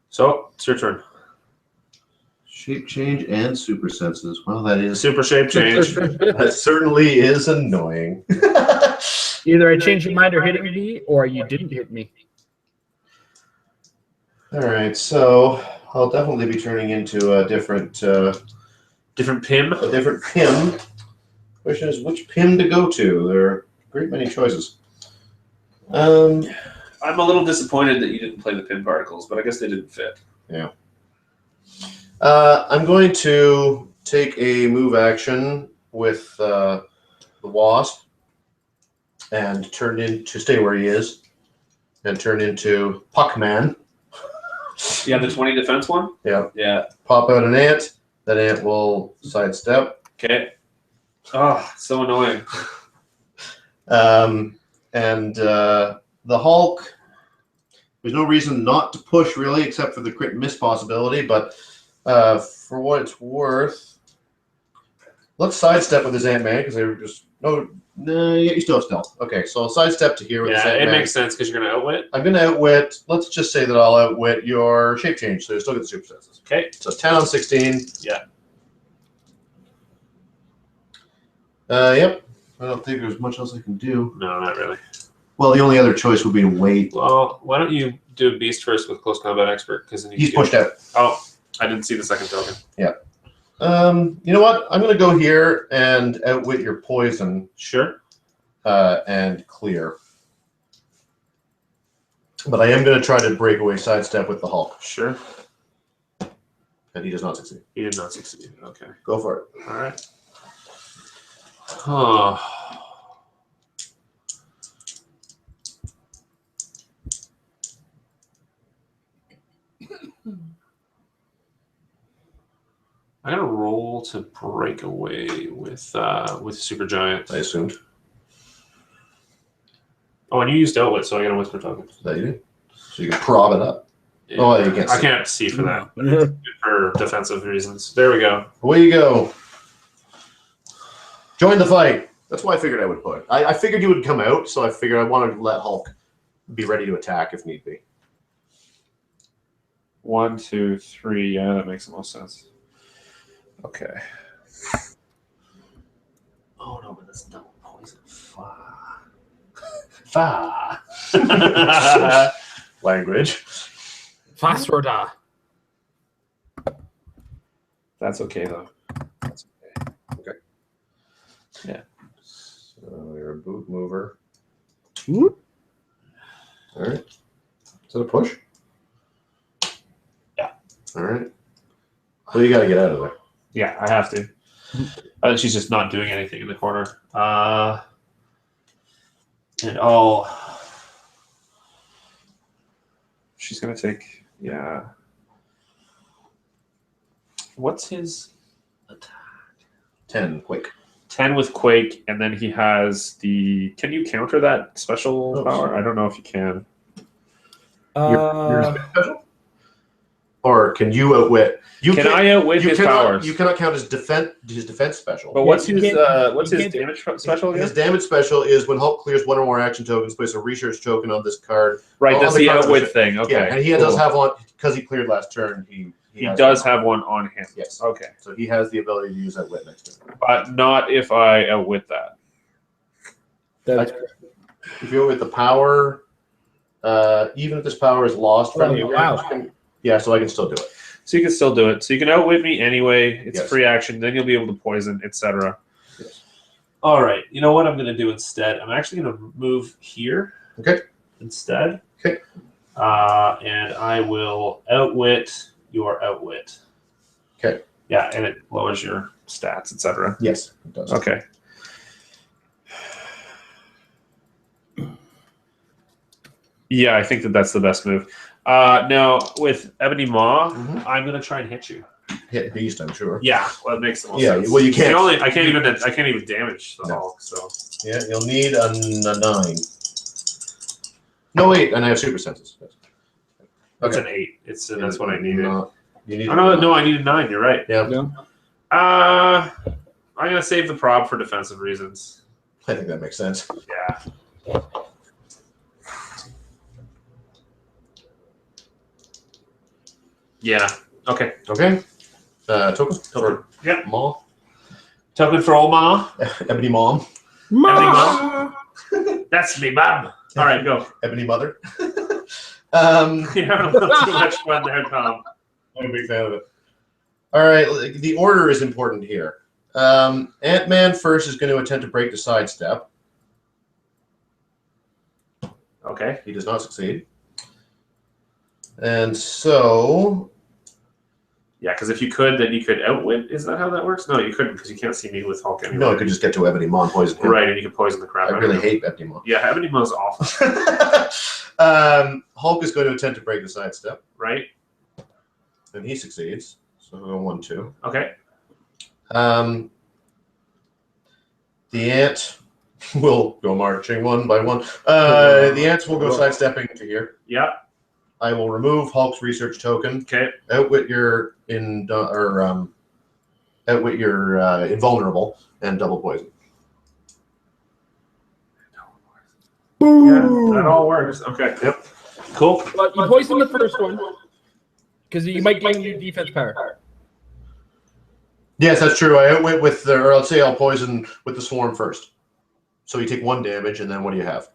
So it's your turn. Shape change and super senses. Well, that is Super shape change. that certainly is annoying. Either I changed your mind or hitting me, or you didn't hit me. All right, so I'll definitely be turning into a different Different pim. PIM. Question is which PIM to go to. There are a great many choices. I'm a little disappointed that you didn't play the pin particles, but I guess they didn't fit. Yeah. I'm going to take a move action with the wasp and turn into stay where he is and turn into Puckman. Yeah, the 20 defense one? Yeah. Yeah. Pop out an ant. That ant will sidestep. Okay. Oh, so annoying. And the Hulk, there's no reason not to push really, except for the crit miss possibility. But for what it's worth, let's sidestep with his Ant-Man because they were just you still have stealth. Okay, so I'll sidestep to here with his Yeah, Ant-Man. it makes sense because you're gonna outwit. I'm gonna outwit. Let's just say that I'll outwit your shape change, so you still get the super senses. Okay. So 10 on 16. Yeah. Yep. I don't think there's much else I can do. No, not really. Well, the only other choice would be to wait. Well, why don't you do a beast first with close combat expert? Because then you He's can- pushed out. Oh, I didn't see the second token. You know what? I'm going to go here and outwit your poison Sure. and clear. But I am going to try to break away sidestep with the Hulk, Sure. and he does not succeed. He did not succeed. Okay. Go for it. All right. Oh. I gotta roll to break away with Supergiant. I assumed Oh, and you used outwit, so I got a whisper token. that you did. So you can prop it up. Yeah. Oh, you can't I see. can't see for that, but for defensive reasons. There we go. Away you go. Join the fight. That's why I figured I would put. I figured you would come out, so I figured I wanted to let Hulk be ready to attack if need be. 1, 2, 3. Yeah, that makes the most sense. Okay. Oh no, but that's double poison. Fuck. Fa. Language. Phosphorda. That's okay though. That's okay. Yeah. So you're a boot mover. Whoop. All right. Is it a push? Yeah. All right. Well, you got to get out of there. Yeah, I have to. She's just not doing anything in the corner. And she's gonna take. Yeah. What's his attack? 10 quick. 10 with Quake, and then he has the. Can you counter that special power? Sorry. I don't know if you can. Your special? Or can you outwit? Can I outwit his powers? You cannot count his defense special. But what's you his can't- damage special again? His damage special is when Hulk clears one or more action tokens, place a research token on this card. Right, on that's the the card outwit list. thing. Okay. Yeah, and he does have one because he cleared last turn. He does have one on him. Yes. Okay. So he has the ability to use outwit next turn. But not if I outwit that. That's If you outwit the power, even if this power is lost from you, yeah, so I can still do it. So you can still do it. So you can outwit me anyway. It's Yes. free action. Then you'll be able to poison, etc. Yes. All right. You know what I'm going to do instead? I'm actually going to move here. Okay. Instead. Okay. And I will outwit your outwit. Okay. Yeah, and it lowers your stats, etc. Yes, it does. Okay. Yeah, I think that's the best move. Now with Ebony Maw, I'm gonna try and hit you. Hit beast, I'm sure. Yeah, well, that makes the most Yeah, sense. well, you can't. I can't even damage the Hulk. So Yeah, you'll need a 9. No, wait, and I have super senses. that's an 8. That's what I needed. You need. No, I need a 9. You're right. Yeah, no. I'm gonna save the prob for defensive reasons. I think that makes sense. Yeah. Yeah. Okay. Okay. Token. Yeah. Maw. Token for old Ma. Ebony mom. Ma! That's me, Bob. All right, go. Ebony mother. You're having a little too much fun there, Tom. I'm a big fan of it. All right, the order is important here. Ant-Man first is going to attempt to break the sidestep. Okay. He does not succeed. And so... Yeah, because if you could, then you could outwit. Is that how that works? No, you couldn't because you can't see me with Hulk anyway. No, I could just get to Ebony Maw and poison him. Right, and you can poison the crap I out really of him. hate Ebony Maw. Yeah, Ebony Maw's awful. Hulk is going to attempt to break the sidestep. Right? And he succeeds. So we'll go 1, 2. Okay. The ant will go marching 1 by 1. The ants will go sidestepping to here. Yeah. I will remove Hulk's research token. Okay. Outwit your invulnerable and double poison. Yeah, that all works. Okay. Yep. Cool. But you poison the first one because you might gain your defense power. Yes, that's true. I outwit with or let's say I'll poison with the swarm first. So you take 1 damage, and then what do you have?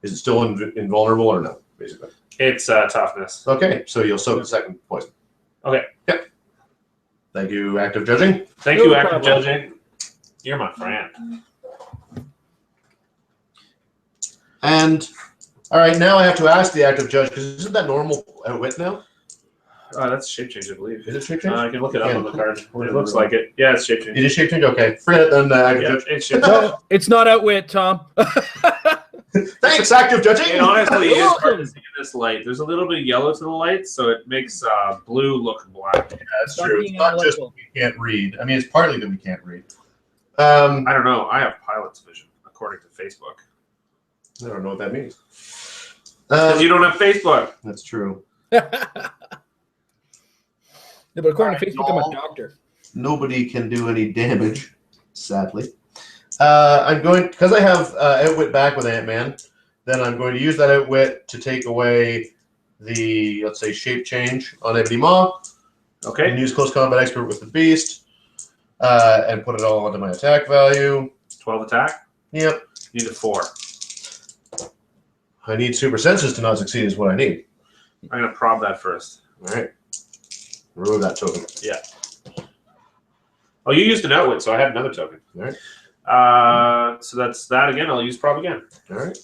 Is it still invulnerable or no? Basically. It's toughness. Okay, so you'll soak the second poison. Okay. Yep. Thank you, active judging. Thank you, active judging. You're my friend. And all right, now I have to ask the active judge because isn't that normal outwit now? That's shape change, I believe. Is it shape change? I can look it up Yeah. on the card. It looks like it. Yeah, it's shape change. It is shape change. Okay, forget it then. Active Yeah, judge. it's shape change. No, it's not outwit, Tom. Thanks, active judging. It honestly is hard to see in this light. There's a little bit of yellow to the light, so it makes blue look black. Yeah, that's Stop true. being It's not just analytical. we can't read. I mean, it's partly that we can't read. I don't know. I have pilot's vision, according to Facebook. I don't know what that means. Because you don't have Facebook. That's true. Yeah, but according to Facebook, I'm a doctor. Nobody can do any damage, sadly. I'm going because I have outwit back with Ant-Man. Then I'm going to use that outwit to take away the let's say shape change on Ebony Maw. Okay. And use close combat expert with the beast, and put it all onto my attack value. 12 attack. Yep. You need a 4. I need super senses to not succeed is what I need. I'm going to prob that first. All right. Remove that token. Yeah. Oh, you used an outwit, so I had another token. All right. So that's that again. I'll use prob again. All right.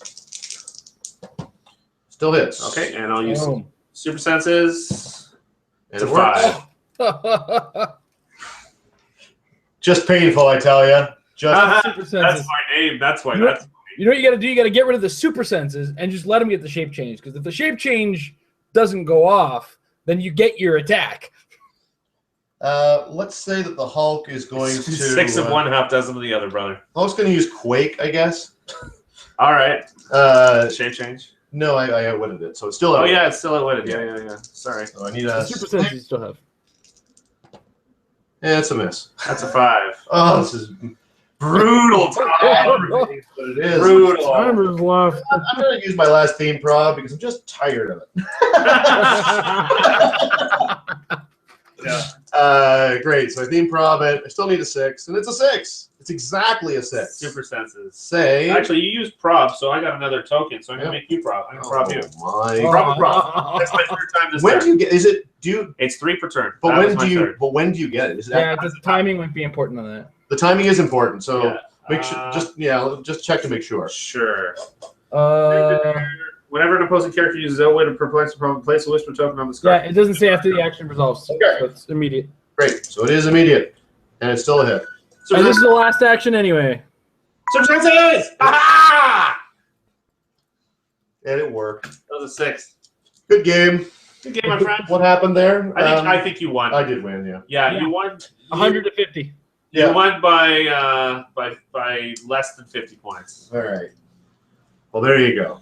Still hits. Okay, and I'll use super senses. And It's it a works. 5. Just painful, I tell you. Just Super senses. That's my name. That's why. You know- That's You know what you got to do? You got to get rid of the super senses and just let him get the shape change. Because if the shape change doesn't go off, then you get your attack. let's say that the Hulk is going to 6 of one, half dozen of the other, brother. Hulk's going to use Quake, I guess. All right. Shape change. No, I outwitted it, so it's still. Oh yeah, it's still outwitted. Yeah. Sorry. So I need The a super senses you still have. Yeah, it's a miss. That's a 5. Oh, this is Brutal time. but it is. Brutal. Time is left. I'm going to use my last theme prob because I'm just tired of it. Yeah. Great. So I theme prob it. I still need a 6, and it's a 6. It's exactly a 6. Super senses. Say. Actually, you used prob, so I got another token, so I'm gonna make you prob. I'm gonna prob you. My. Prob. That's my third time this When turn. do you get? Is it do? It's 3 per turn. But That when was my do you? third. But when do you get it? Is Yeah, that the timing might be important on that. the timing is important? So Yeah. make sure. Just check to make sure. Sure. Uh, Whenever an opposing character uses outwit or perplex a problem, place a whisper token on the yeah, card. it doesn't say after the action resolves. Okay. So it's immediate. Great. So it is immediate, and it's still a hit. Super And this is senses. the last action anyway. Super senses. Ah! And it worked. That was a 6. Good game. Good game, my friend. What happened there? I think you won. I did win. Yeah. Yeah, you won. 150. You won by less than 50 points. All right. Well, there you go.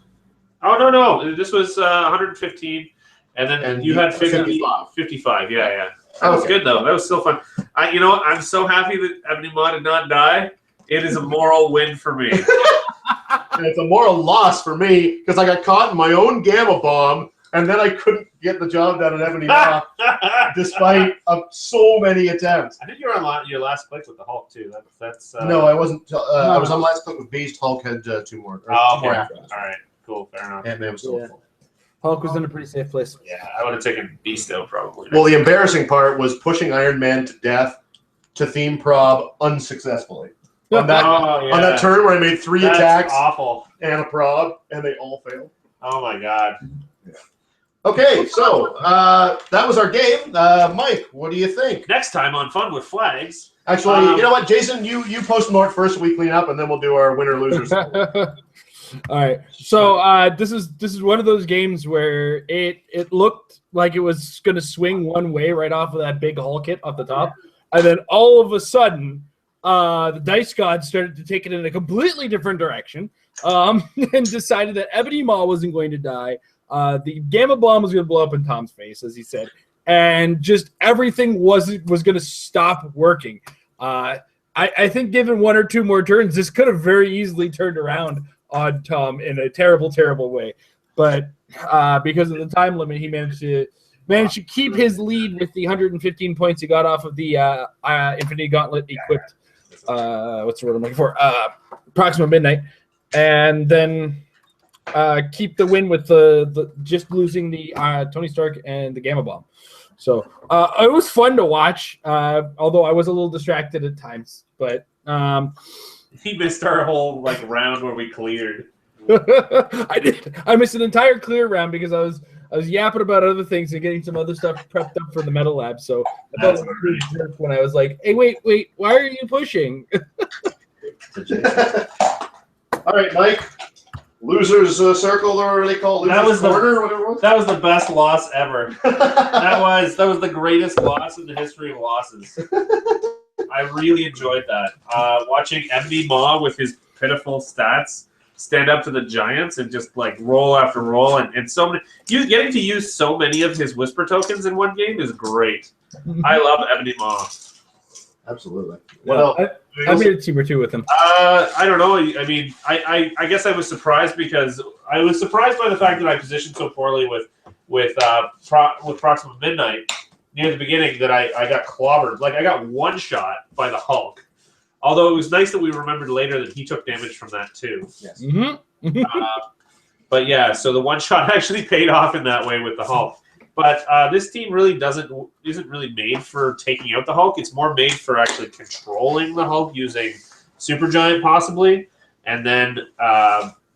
Oh no! This was 115, and then And you had 55. 55. Yeah. That was Okay. good though. That was still fun. I'm so happy that Ebony Ma did not die. It is a moral win for me. And it's a moral loss for me because I got caught in my own gamma bomb, and then I couldn't get the job done at Ebony Ma despite so many attempts. I think you were on your last click with the Hulk too. That's No, I wasn't. I was on last click with Beast. Hulk had 2 more. Or Oh, 2 more okay. after that. All right. Cool. Fair enough. Ant-Man was still Yeah. full. Hulk was in a pretty safe place. Yeah, I would have taken Beast out probably. Well, the embarrassing part was pushing Iron Man to death to theme prob unsuccessfully. On that, oh, yeah. on that turn where I made 3 That's attacks awful. and a prob, and they all failed. Oh my god. Okay, so that was our game. Mike, what do you think? Next time on Fun with Flags. Actually, you know what, Jason, you post Mort first, we clean up, and then we'll do our winner losers. All right. So this is one of those games where it looked like it was going to swing one way right off of that big Hulk hit off the top, and then all of a sudden, the dice gods started to take it in a completely different direction, and decided that Ebony Maw wasn't going to die. The gamma bomb was going to blow up in Tom's face, as he said, and just everything was going to stop working. I think given 1 or 2 more turns, this could have very easily turned around on Tom in a terrible, terrible way. But because of the time limit, he managed to keep his lead with the 115 points he got off of the Infinity Gauntlet equipped. What's the word I'm looking for? Proxima Midnight, and then keep the win with the just losing the Tony Stark and the Gamma Bomb. So it was fun to watch, although I was a little distracted at times. But He missed our whole round where we cleared. I did. I missed an entire clear round because I was yapping about other things and getting some other stuff prepped up for the metal lab. So I felt like a big jerk when I was like, "Hey, wait, why are you pushing?" All right, Mike. Losers circle, or they call it That losers was corner, whatever it was. That was the best loss ever. That was the greatest loss in the history of losses. I really enjoyed that. Watching Ebony Maw with his pitiful stats stand up to the Giants and just roll after roll, and so many. Getting to use so many of his whisper tokens in one game is great. I love Ebony Maw. Absolutely. What else? I made a team or two with him. I don't know. I mean, I guess I was surprised because I was surprised by the fact that I positioned so poorly with Proxima Midnight near the beginning that I got clobbered. I got one shot by the Hulk. Although it was nice that we remembered later that he took damage from that too. Yes. Mm-hmm. But yeah, so the one shot actually paid off in that way with the Hulk. But this team really isn't really made for taking out the Hulk. It's more made for actually controlling the Hulk using Supergiant possibly, and then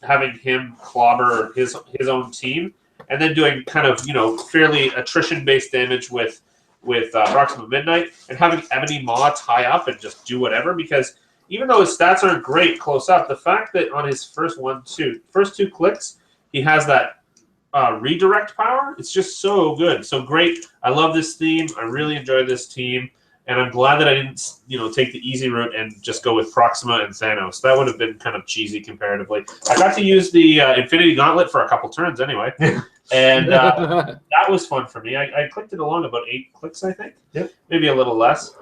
having him clobber his own team, and then doing kind of fairly attrition-based damage with Proxima Midnight, and having Ebony Maw tie up and just do whatever. Because even though his stats aren't great close up, the fact that on his first two clicks he has that redirect power, it's just so good, so great. I love this theme. I really enjoy this team, and I'm glad that I didn't take the easy route and just go with Proxima and Thanos. That would have been kind of cheesy comparatively. I got to use the Infinity Gauntlet for a couple turns anyway, and that was fun for me. I clicked it along about 8 clicks, I think. Yep. Maybe a little less.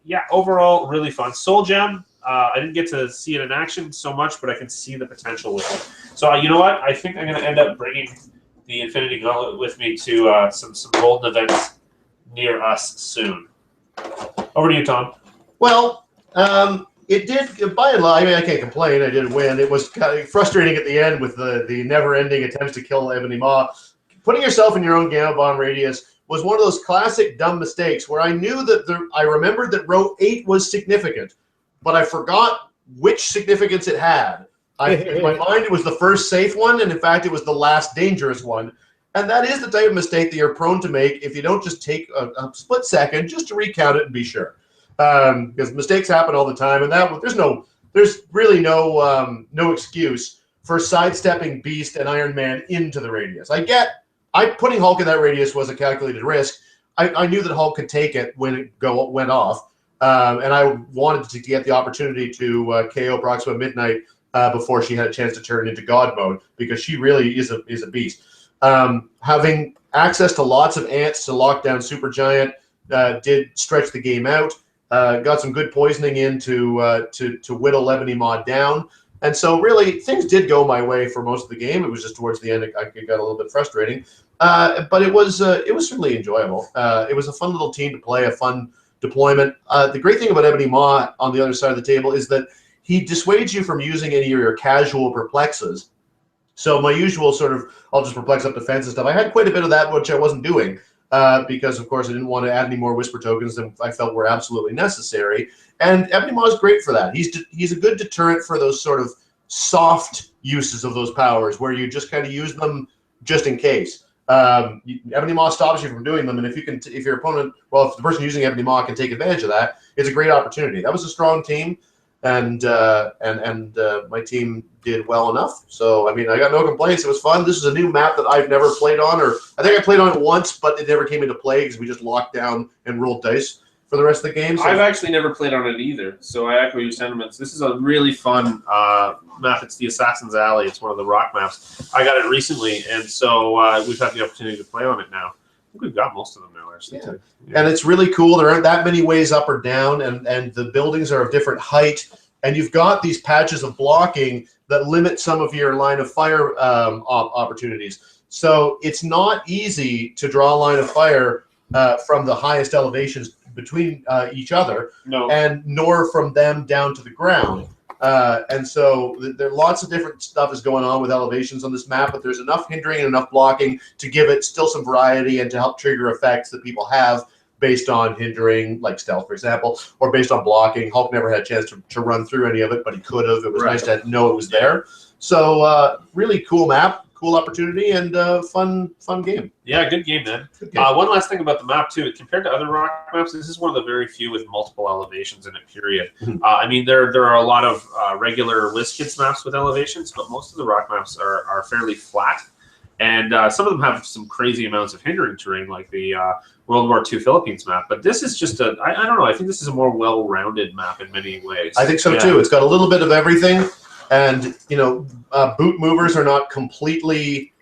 Yeah, overall really fun. Soul Gem, I didn't get to see it in action so much, but I can see the potential with it. So you know what? I think I'm going to end up bringing the Infinity Gauntlet with me to some golden events near us soon. Over to you, Tom. Well, it did, by and large, I mean, I can't complain. I did win. It was kind of frustrating at the end with the never-ending attempts to kill Ebony Maw. Putting yourself in your own Gamma Bomb radius was one of those classic dumb mistakes where I knew that I remembered that row 8 was significant, but I forgot which significance it had. In my mind, it was the first safe one, and in fact, it was the last dangerous one. And that is the type of mistake that you're prone to make if you don't just take a split second just to recount it and be sure. Because mistakes happen all the time, and there's really no excuse for sidestepping Beast and Iron Man into the radius. Putting Hulk in that radius was a calculated risk. I knew that Hulk could take it when it went off, and I wanted to get the opportunity to KO Proxima Midnight before she had a chance to turn into God mode, because she really is a beast. Having access to lots of ants to lock down Supergiant did stretch the game out. Got some good poisoning in to whittle Ebony Maw down. And so really things did go my way for most of the game. It was just towards the end it got a little bit frustrating. But it was certainly enjoyable. It was a fun little team to play, a fun deployment. The great thing about Ebony Maw on the other side of the table is that he dissuades you from using any of your casual perplexes. So my usual sort of, I'll just perplex up defense and stuff. I had quite a bit of that, which I wasn't doing because, of course, I didn't want to add any more Whisper tokens than I felt were absolutely necessary. And Ebony Maw is great for that. He's a good deterrent for those sort of soft uses of those powers where you just kind of use them just in case. Ebony Maw stops you from doing them, and if your opponent, if the person using Ebony Maw can take advantage of that, it's a great opportunity. That was a strong team. And my team did well enough. So, I mean, I got no complaints. It was fun. This is a new map that I've never played on, or I think I played on it once, but it never came into play because we just locked down and rolled dice for the rest of the game. So. I've actually never played on it either, so I echo your sentiments. This is a really fun map. It's the Assassin's Alley. It's one of the rock maps. I got it recently, and so we've had the opportunity to play on it now. I think we've got most of them now, actually. Yeah. And it's really cool. There aren't that many ways up or down, and the buildings are of different height. And you've got these patches of blocking that limit some of your line of fire opportunities. So it's not easy to draw a line of fire from the highest elevations between each other, and nor from them down to the ground. And so there are lots of different stuff is going on with elevations on this map, but there's enough hindering and enough blocking to give it still some variety and to help trigger effects that people have based on hindering, like stealth, for example, or based on blocking. Hulk never had a chance to run through any of it, but he could have. It was nice to know it was there. So really cool map, cool opportunity, and fun game. Yeah, good game, man. Good game. One last thing about the map, too. Compared to other rock maps, this is one of the very few with multiple elevations in it, period. I mean, there are a lot of regular WizKids maps with elevations, but most of the rock maps are fairly flat. And some of them have some crazy amounts of hindering terrain, like the World War II Philippines map. But this is just I don't know, I think this is a more well-rounded map in many ways. I think so, too. It's got a little bit of everything. And, boot movers are not completely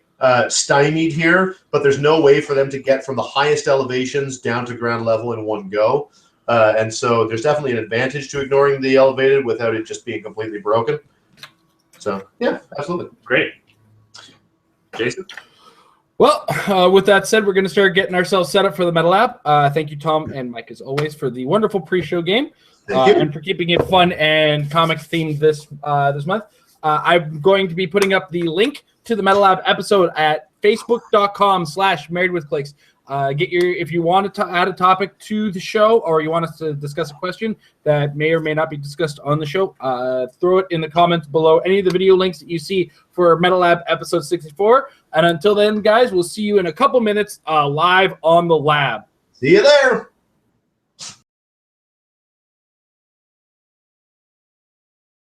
stymied here, but there's no way for them to get from the highest elevations down to ground level in one go. And so there's definitely an advantage to ignoring the elevated without it just being completely broken. So, yeah, absolutely. Great. Jason? Well, with that said, we're going to start getting ourselves set up for the Metal Lab. Thank you, Tom and Mike, as always, for the wonderful pre-show game and for keeping it fun and comic-themed this month. I'm going to be putting up the link to the Metal Lab episode at facebook.com/marriedwithclicks. If you want to add a topic to the show, or you want us to discuss a question that may or may not be discussed on the show, throw it in the comments below any of the video links that you see for Metal Lab episode 64. And until then, guys, we'll see you in a couple minutes live on the lab. See you there.